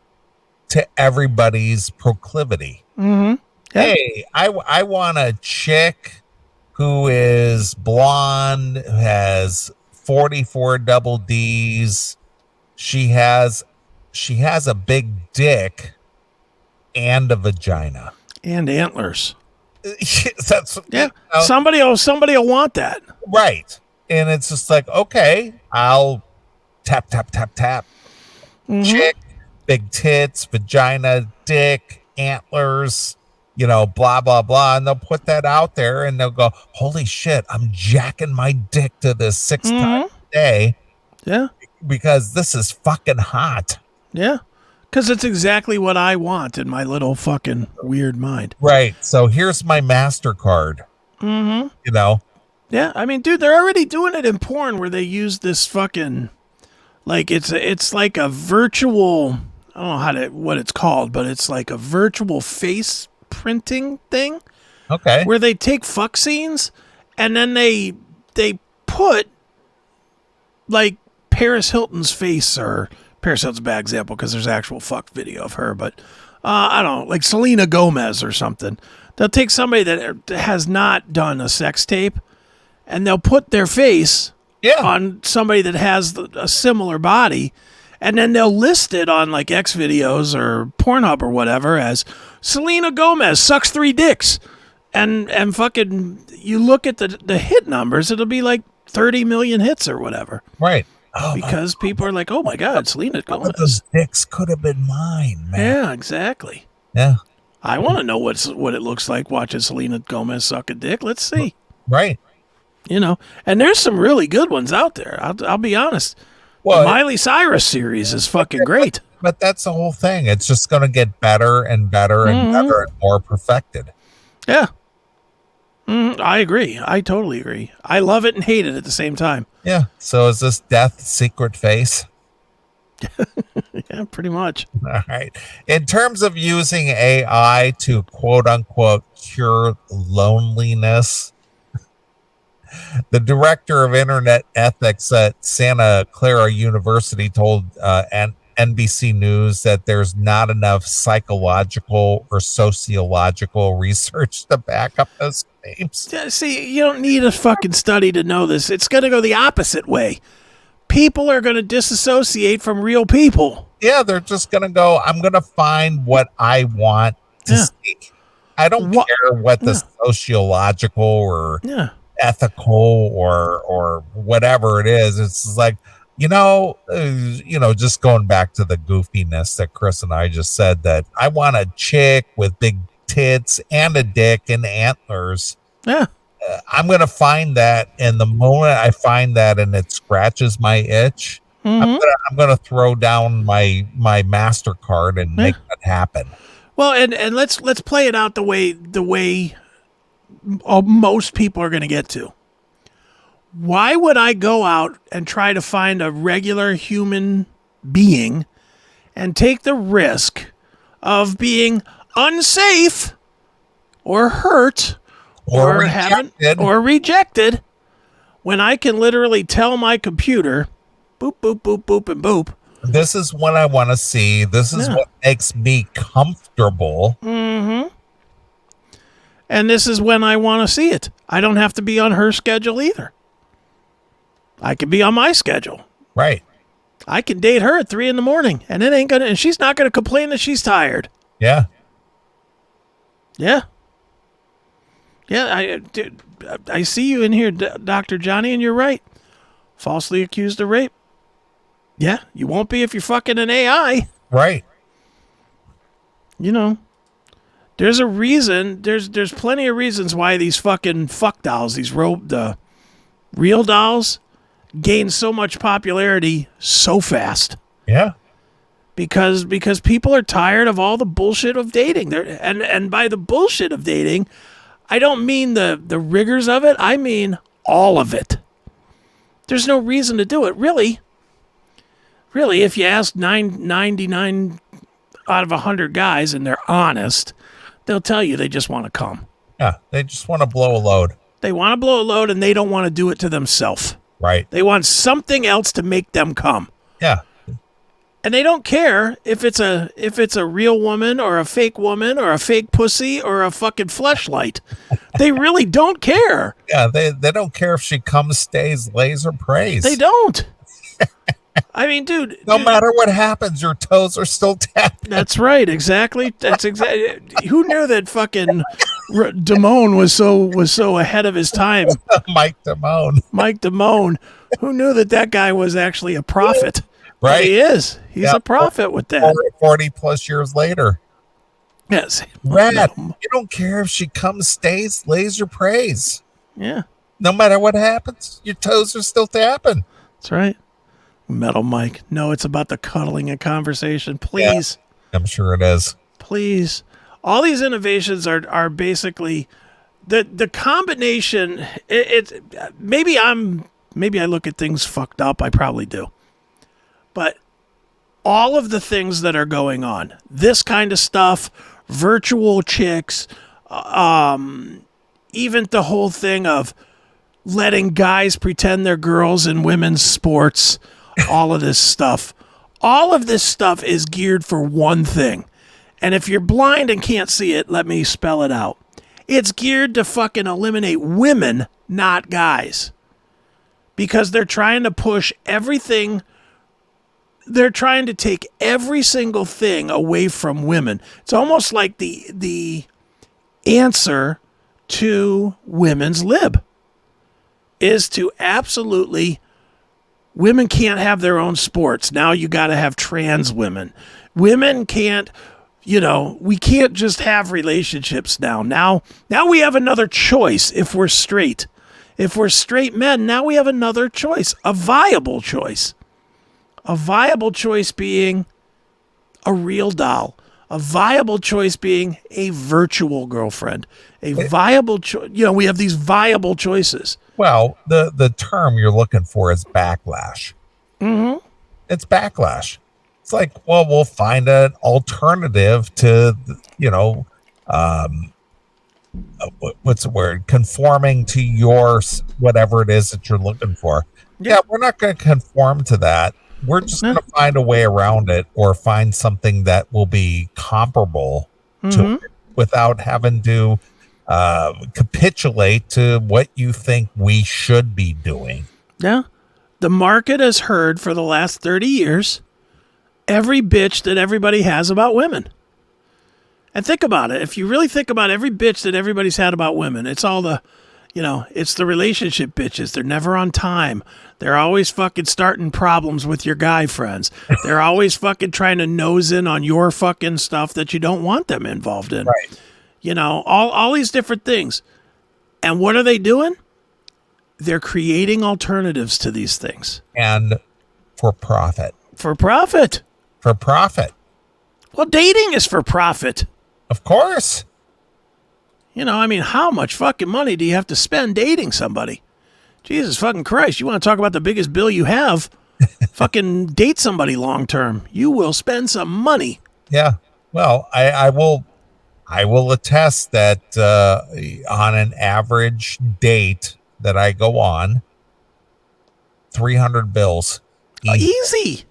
to everybody's proclivity. Mm-hmm. Yeah. Hey, I want a chick who is blonde, who has 44 double D's. She has a big dick and a vagina and antlers. That's Somebody will want that, right? And it's just like, okay, I'll tap. Chick, big tits, vagina, dick, antlers, blah blah blah, and they'll put that out there, and they'll go, holy shit, I'm jacking my dick to this 6 times a day. Yeah, because this is fucking hot. Yeah. Because it's exactly what I want in my little fucking weird mind. Right. So here's my MasterCard. Mm-hmm. Yeah. I mean, dude, they're already doing it in porn where they use this fucking, like, it's like a virtual, I don't know what it's called, but it's like a virtual face printing thing. Okay. Where they take fuck scenes and then they put, like, Paris Hilton's face, or Paris Hilton's a bad example because there's actual fuck video of her, but I don't know, like Selena Gomez or something. They'll take somebody that has not done a sex tape and they'll put their face on somebody that has a similar body, and then they'll list it on like X videos or Pornhub or whatever as Selena Gomez sucks 3 dicks. And fucking, you look at the hit numbers, it'll be like 30 million hits or whatever. Right. Because people are like, oh my God, Selena Gomez. Those dicks could have been mine, man. Yeah, exactly. Yeah. I want to know what it looks like watching Selena Gomez suck a dick. Let's see. Right. And there's some really good ones out there. I'll be honest. Well, the Miley Cyrus series is fucking great. But that's the whole thing. It's just going to get better and better and better and more perfected. Yeah. I agree. I totally agree. I love it and hate it at the same time. Yeah. So is this Death's secret face? Yeah, pretty much. All right. In terms of using AI to quote unquote cure loneliness, the director of internet ethics at Santa Clara University told NBC News that there's not enough psychological or sociological research to back up those claims. See, you don't need a fucking study to know this. It's going to go the opposite way. People are going to disassociate from real people. Yeah, they're just going to go, I'm going to find what I want to see. I don't care what the sociological or ethical or whatever it is. It's like, just going back to the goofiness that Chris and I just said, that I want a chick with big tits and a dick and antlers. Yeah. I'm going to find that. And the moment I find that and it scratches my itch, I'm going to throw down my MasterCard and make that happen. Well, and let's play it out the way most people are going to get to. Why would I go out and try to find a regular human being and take the risk of being unsafe or hurt Or rejected when I can literally tell my computer, boop, boop, boop, boop, and boop. This is what I want to see. This is what makes me comfortable. Mm-hmm. And this is when I want to see it. I don't have to be on her schedule either. I can be on my schedule. Right. I can date her at 3 a.m. and and she's not gonna complain that she's tired. Yeah. Yeah. Yeah, I see you in here, Dr. Johnny, and you're right. Falsely accused of rape. Yeah, you won't be if you're fucking an AI. Right. You know, there's a reason. There's plenty of reasons why these fucking fuck dolls, these real dolls, gain so much popularity so fast. Yeah. Because people are tired of all the bullshit of dating. And by the bullshit of dating, I don't mean the rigors of it. I mean all of it. There's no reason to do it. Really, if you ask 99 out of 100 guys and they're honest, they'll tell you they just want to come. Yeah, they just want to blow a load. They want to blow a load and they don't want to do it to themselves. Right. They want something else to make them come. Yeah. And they don't care if it's a real woman or a fake pussy or a fucking fleshlight. They really don't care. Yeah, they don't care if she comes, stays, lays, or prays. They don't. I mean, dude. No matter what happens, your toes are still tapped. That's right. Exactly. That's exactly. Who knew that fucking Damone was so ahead of his time? Mike Damone. Who knew that guy was actually a prophet? Right. But he is. He's a prophet with that. 40 plus years later. Yes. Rad. You don't care if she comes, stays, lays, or prays. Yeah. No matter what happens, your toes are still tapping. That's right. Metal Mike. No, it's about the cuddling and conversation. Please. Yeah, I'm sure it is. Please. All these innovations are basically the combination. Maybe I look at things fucked up. I probably do. But all of the things that are going on, this kind of stuff, virtual chicks, even the whole thing of letting guys pretend they're girls in women's sports, all of this stuff is geared for one thing. And if you're blind and can't see it, let me spell it out. It's geared to fucking eliminate women, not guys. Because they're trying to push everything. They're trying to take every single thing away from women. It's almost like the answer to women's lib is to absolutely, women can't have their own sports. Now you got to have trans women. Women can't, we can't just have relationships now. Now we have another choice if we're straight. If we're straight men, now we have another choice, a viable choice. A viable choice being a real doll. A viable choice being a virtual girlfriend. A viable choice. We have these viable choices. Well, the term you're looking for is backlash. Mm-hmm. It's backlash. It's like, well, we'll find an alternative to, what's the word? Conforming to yours, whatever it is that you're looking for. Yeah, we're not going to conform to that. We're just going to find a way around it or find something that will be comparable to it without having to capitulate to what you think we should be doing. Yeah. The market has heard for the last 30 years every bitch that everybody has about women. And think about it. If you really think about every bitch that everybody's had about women, it's all the, it's the relationship bitches. They're never on time. They're always fucking starting problems with your guy friends. They're always fucking trying to nose in on your fucking stuff that you don't want them involved in. Right. All these different things. And what are they doing? They're creating alternatives to these things. And for profit. For profit. For profit. Well, dating is for profit. Of course. How much fucking money do you have to spend dating somebody? Jesus fucking Christ. You want to talk about the biggest bill you have? Fucking date somebody long term. You will spend some money. Yeah. Well, I will attest that on an average date that I go on, 300 bills. Easy.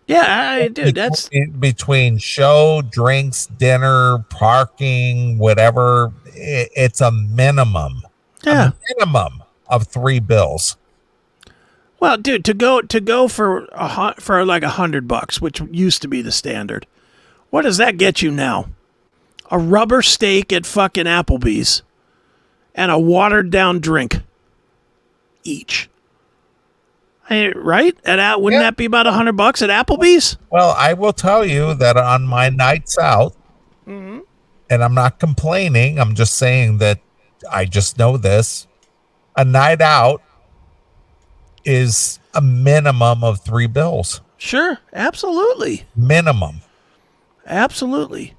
Yeah, dude, that's between show, drinks, dinner, parking, whatever. It's a minimum. Yeah. A minimum of 3 bills. Well, dude, to go for like $100, which used to be the standard. What does that get you now? A rubber steak at fucking Applebee's and a watered down drink each. Hey, right? Wouldn't that be about $100 at Applebee's? Well, I will tell you that on my nights out, and I'm not complaining, I'm just saying that I just know this. A night out is a minimum of 3 bills. Sure, absolutely. Minimum. Absolutely.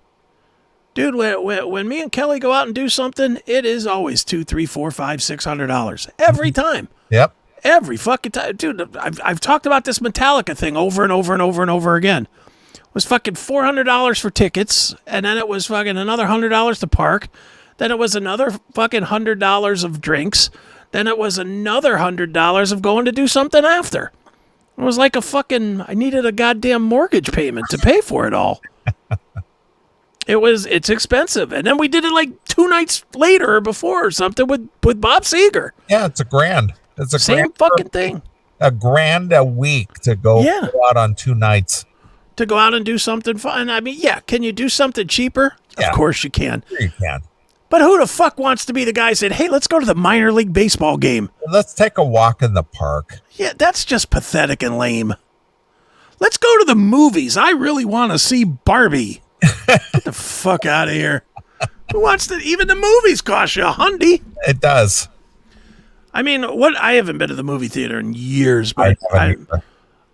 Dude, when me and Kelly go out and do something, it is always $200, $300, $400, $500, $600 every time. Yep. Every fucking time. Dude, I've talked about this Metallica thing over and over and over and over again. It was fucking $400 for tickets, and then it was fucking another $100 to park. Then it was another fucking $100 of drinks. Then it was another $100 of going to do something after. It was like I needed a goddamn mortgage payment to pay for it all. It's expensive. And then we did it like 2 nights later or before or something with Bob Seger. Yeah, it's $1,000. It's a same fucking thing. $1,000 a week to go out on 2 nights. To go out and do something fun. I mean, yeah, can you do something cheaper? Yeah. Of course you can. Sure you can. But who the fuck wants to be the guy who said, hey, let's go to the minor league baseball game? Let's take a walk in the park. Yeah, that's just pathetic and lame. Let's go to the movies. I really want to see Barbie. Get the fuck out of here. Who wants to? Even the movies cost you $100. It does. I mean, I haven't been to the movie theater in years, but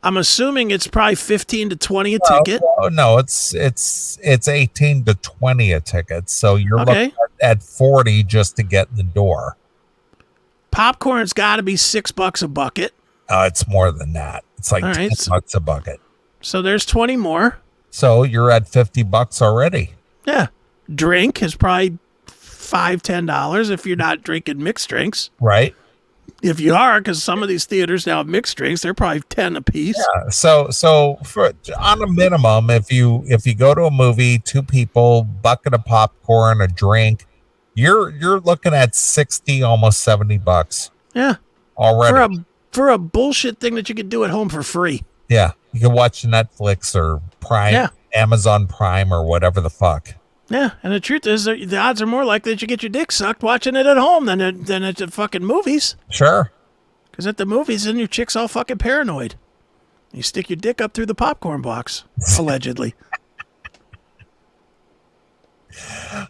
I'm assuming it's probably 15 to 20 a ticket. No, it's 18 to 20 a ticket. So you're looking at 40 just to get in the door. Popcorn's got to be $6 a bucket. It's more than that. It's like $10 a bucket. So there's 20 more. So you're at $50 already. Yeah. Drink is probably $5, $10 if you're not drinking mixed drinks. Right. If you are, because some of these theaters now have mixed drinks, they're probably 10 a piece. Yeah. So for on a minimum, if you go to a movie, 2 people, bucket of popcorn, a drink, you're looking at $60, almost $70. Yeah. Already. For a bullshit thing that you could do at home for free. Yeah. You can watch Netflix or Prime, Amazon Prime or whatever the fuck. Yeah, and the truth is, the odds are more likely that you get your dick sucked watching it at home than at the fucking movies. Sure. Because at the movies, then your chick's all fucking paranoid. You stick your dick up through the popcorn box, allegedly.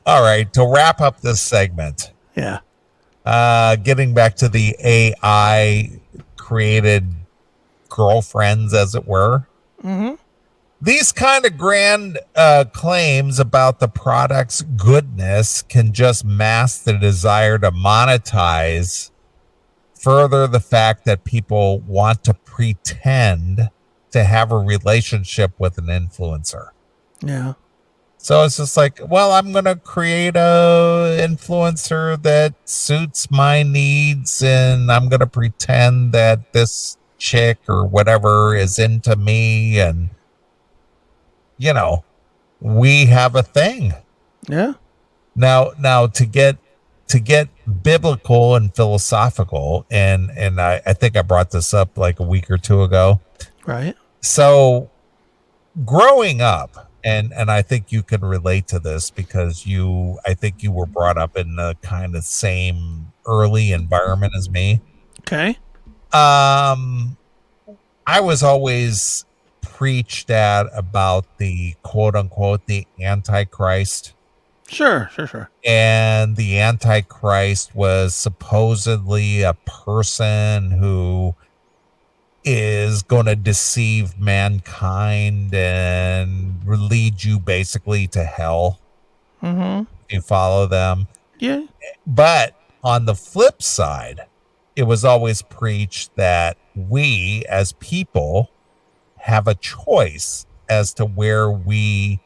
All right, to wrap up this segment. Yeah. Getting back to the AI created girlfriends, as it were. Mm-hmm. These kind of grand claims about the product's goodness can just mask the desire to monetize, further the fact that people want to pretend to have a relationship with an influencer. Yeah. So it's just like, well, I'm going to create a influencer that suits my needs, and I'm going to pretend that this chick or whatever is into me, and we have a thing. Yeah. Now to get biblical and philosophical, and I think I brought this up like a week or 2 ago. Right. So growing up, and I think you can relate to this because I think you were brought up in the kind of same early environment as me. Okay. I was always preached at about the quote unquote the Antichrist. Sure. And the Antichrist was supposedly a person who is going to deceive mankind and lead you basically to hell. Mm-hmm. If you follow them. Yeah. But on the flip side, it was always preached that we as people have a choice as to where we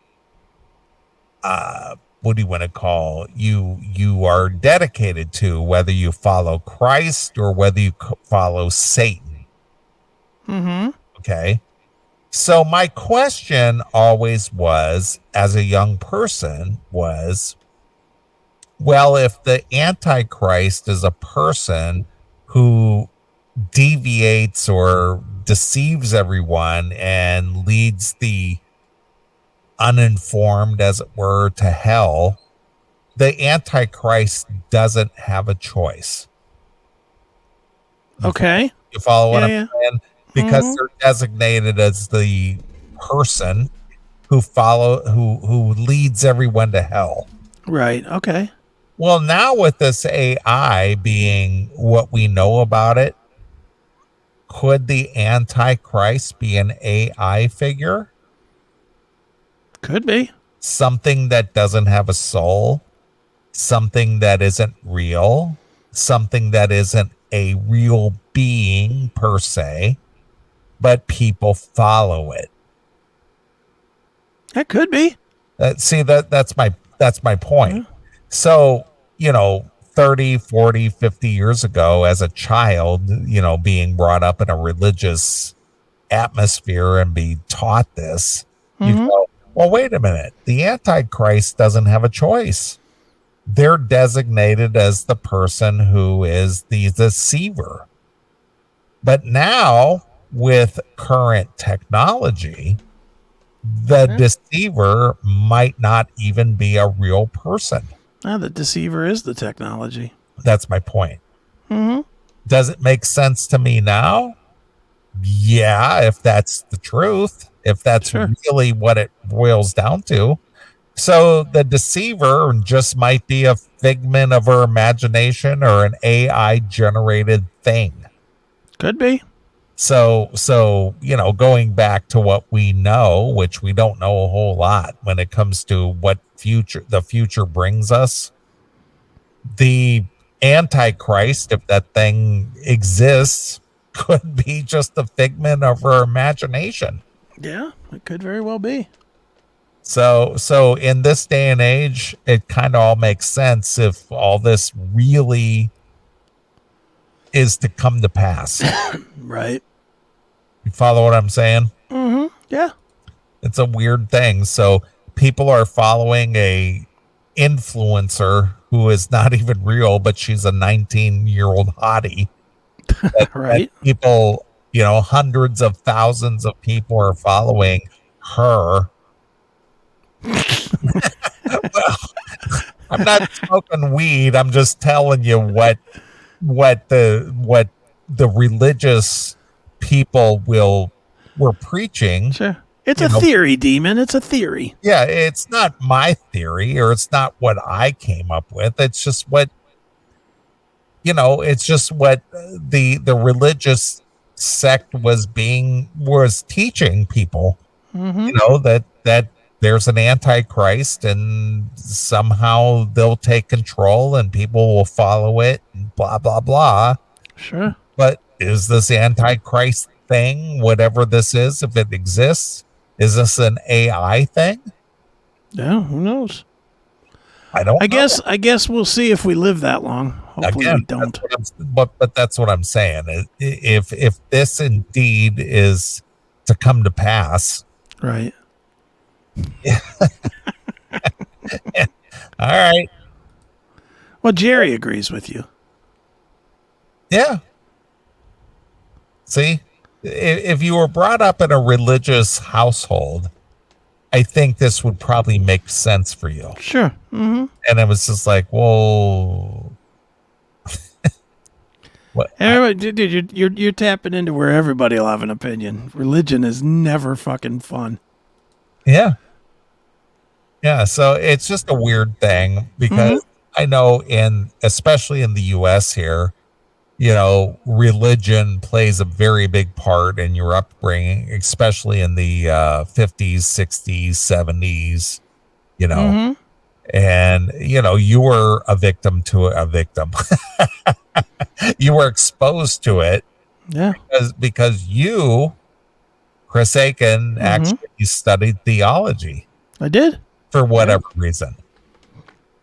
what do you want to call you are dedicated to, whether you follow Christ or whether you follow Satan. Okay. So my question always was, as a young person, was, well, if the Antichrist is a person who deviates or deceives everyone and leads the uninformed, as it were, to hell, the Antichrist doesn't have a choice. Okay. You follow what Yeah, I'm saying? Because they're designated as the person who leads everyone to hell. Right. Okay. Well, now with this AI being what we know about it, could the Antichrist be an AI figure? Could be. Something that doesn't have a soul, something that isn't real, something that isn't a real being per se, but people follow it. That could be. See, that's my point. So, 30, 40, 50 years ago, as a child, being brought up in a religious atmosphere and be taught this, you go, well, wait a minute. The Antichrist doesn't have a choice. They're designated as the person who is the deceiver. But now, with current technology, the deceiver might not even be a real person. The deceiver is the technology. That's my point. Does it make sense to me now? Yeah, if that's the truth, if that's really what it boils down to. So the deceiver just might be a figment of her imagination or an AI generated thing. Could be. So, going back to what we know, which we don't know a whole lot when it comes to what the future brings us, the Antichrist, if that thing exists, could be just a figment of her imagination. Yeah, it could very well be. So in this day and age, it kind of all makes sense if all this really is to come to pass. Right. You follow what I'm saying? Yeah. It's a weird thing. So people are following a influencer who is not even real, but she's a 19-year-old hottie. Right. That people, hundreds of thousands of people are following her. Well, I'm not smoking weed. I'm just telling you what the religious people were preaching. Sure. It's a theory, Demon. It's a theory. Yeah, it's not my theory, or it's not what I came up with. It's just what the religious sect was teaching people. That there's an Antichrist and somehow they'll take control and people will follow it and blah, blah, blah. Sure. But is this Antichrist thing, whatever this is, if it exists, is this an AI thing? Yeah, who knows? I don't know. I guess we'll see if we live that long. Hopefully we don't. But that's what I'm saying. If this indeed is to come to pass. Right. All right. Well, Jerry agrees with you. Yeah. See, if you were brought up in a religious household, I think this would probably make sense for you. Sure. And it was just like, whoa. What? Everybody, dude, you're tapping into where everybody will have an opinion. Religion is never fucking fun. Yeah. Yeah. So it's just a weird thing because I know especially in the US here, religion plays a very big part in your upbringing, especially in the 50s, 60s, 70s, And, you were a victim to a victim. You were exposed to it. Yeah. Because you, Chris Aiken, actually studied theology. I did. For whatever reason.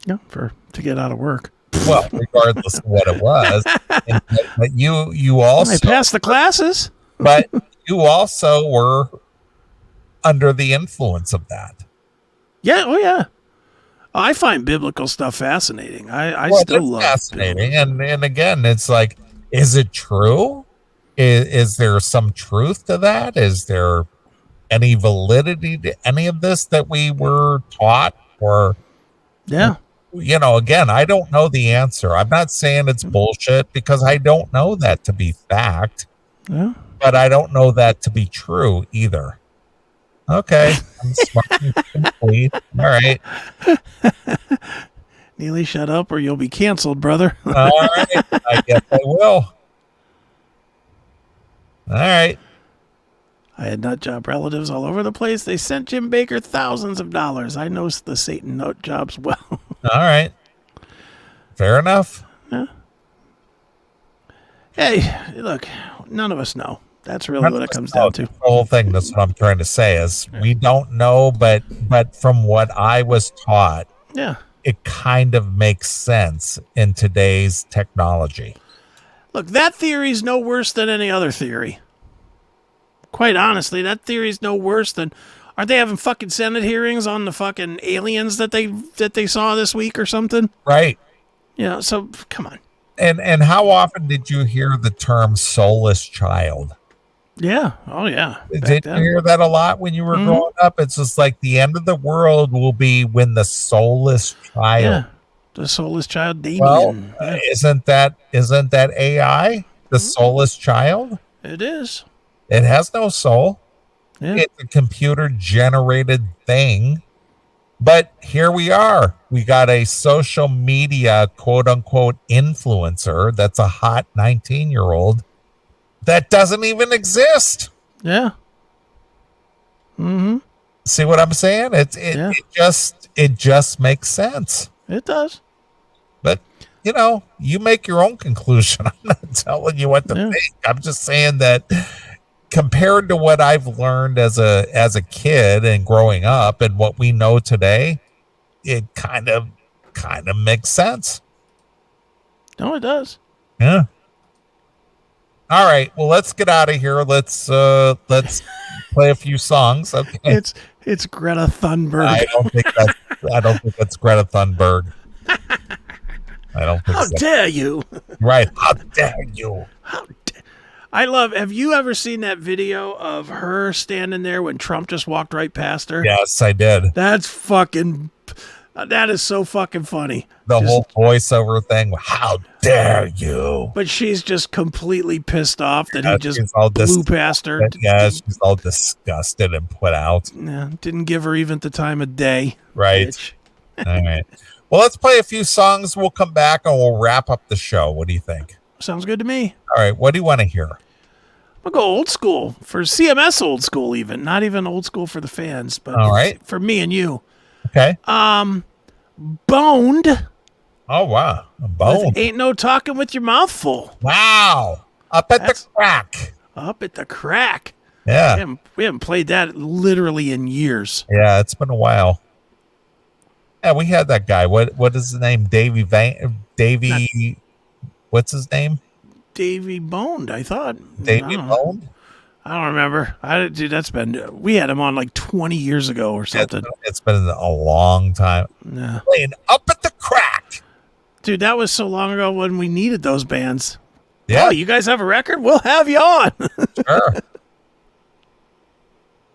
Yeah, to get out of work. Well, regardless of what it was. But you also... I passed the classes. But you also were under the influence of that. Yeah, oh yeah. I find biblical stuff fascinating. I still love it. Fascinating. And again, it's like, is it true? Is there some truth to that? Is there any validity to any of this that we were taught? Or, again, I don't know the answer. I'm not saying it's bullshit because I don't know that to be fact. Yeah. But I don't know that to be true either. Okay. I'm smart and complete. All right. Neeley, shut up or you'll be canceled, brother. All right. I guess I will. All right. I had nut job relatives all over the place. They sent Jim Baker thousands of dollars. I know the Satan nut jobs well. All right. Fair enough. Yeah. Hey, look, none of us know. That's really what it comes down to. The whole thing, that's what I'm trying to say, is we don't know, but from what I was taught, it kind of makes sense in today's technology. Look, that theory is no worse than any other theory. Quite honestly, that theory is no worse than... Aren't they having fucking Senate hearings on the fucking aliens that they saw this week or something? Right. So come on. And how often did you hear the term soulless child? Yeah. Oh, yeah. Did you hear that a lot when you were growing up? It's just like the end of the world will be when the soulless child. Yeah. The soulless child, Damien. Well, isn't that AI, the soulless child? It is. It has no soul. Yeah. It's a computer-generated thing. But here we are. We got a social media, quote-unquote, influencer that's a hot 19-year-old that doesn't even exist. Yeah. Mm-hmm. See what I'm saying? It just makes sense. It does. But you make your own conclusion. I'm not telling you what to think. I'm just saying that compared to what I've learned as a kid and growing up and what we know today, it kind of makes sense. No, it does. Yeah. All right. Well, let's get out of here. Let's play a few songs. Okay. It's Greta Thunberg. I don't think that's Greta Thunberg. I don't think How dare you? Right. How dare you? Have you ever seen that video of her standing there when Trump just walked right past her? Yes, I did. That is so fucking funny. The whole voiceover thing. How dare you? But she's just completely pissed off that he just blew past her. Yeah, she's all disgusted and put out. Yeah, didn't give her even the time of day. Right. Bitch. All right. Well, let's play a few songs. We'll come back and we'll wrap up the show. What do you think? Sounds good to me. All right. What do you want to hear? I'll go old school for CMS old school even. Not even old school for the fans, but all right. For me and you. Okay. Boned. Oh, wow. Boned. Ain't no talking with your mouth full. Wow. Up at the crack. Up at the crack. Yeah. We haven't played that literally in years. Yeah, it's been a while. Yeah, we had that guy. What is his name? Davey. What's his name? Davey Boned, I thought. Davey Boned? I don't remember. We had him on like 20 years ago or something. It's been a long time. Yeah. Playing Up at the Crack. Dude, that was so long ago when we needed those bands. Yeah. Oh, you guys have a record? We'll have you on. Sure.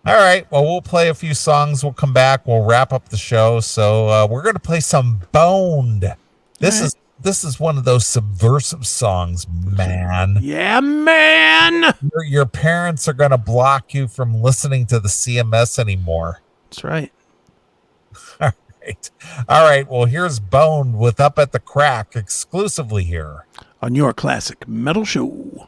All right. Well, we'll play a few songs. We'll come back. We'll wrap up the show. So we're going to play some Boned. This is one of those subversive songs, man. Yeah, man. Your parents are going to block you from listening to the CMS anymore. That's right. All right. Well, here's Boned with Up at the Crack exclusively here on your classic metal show.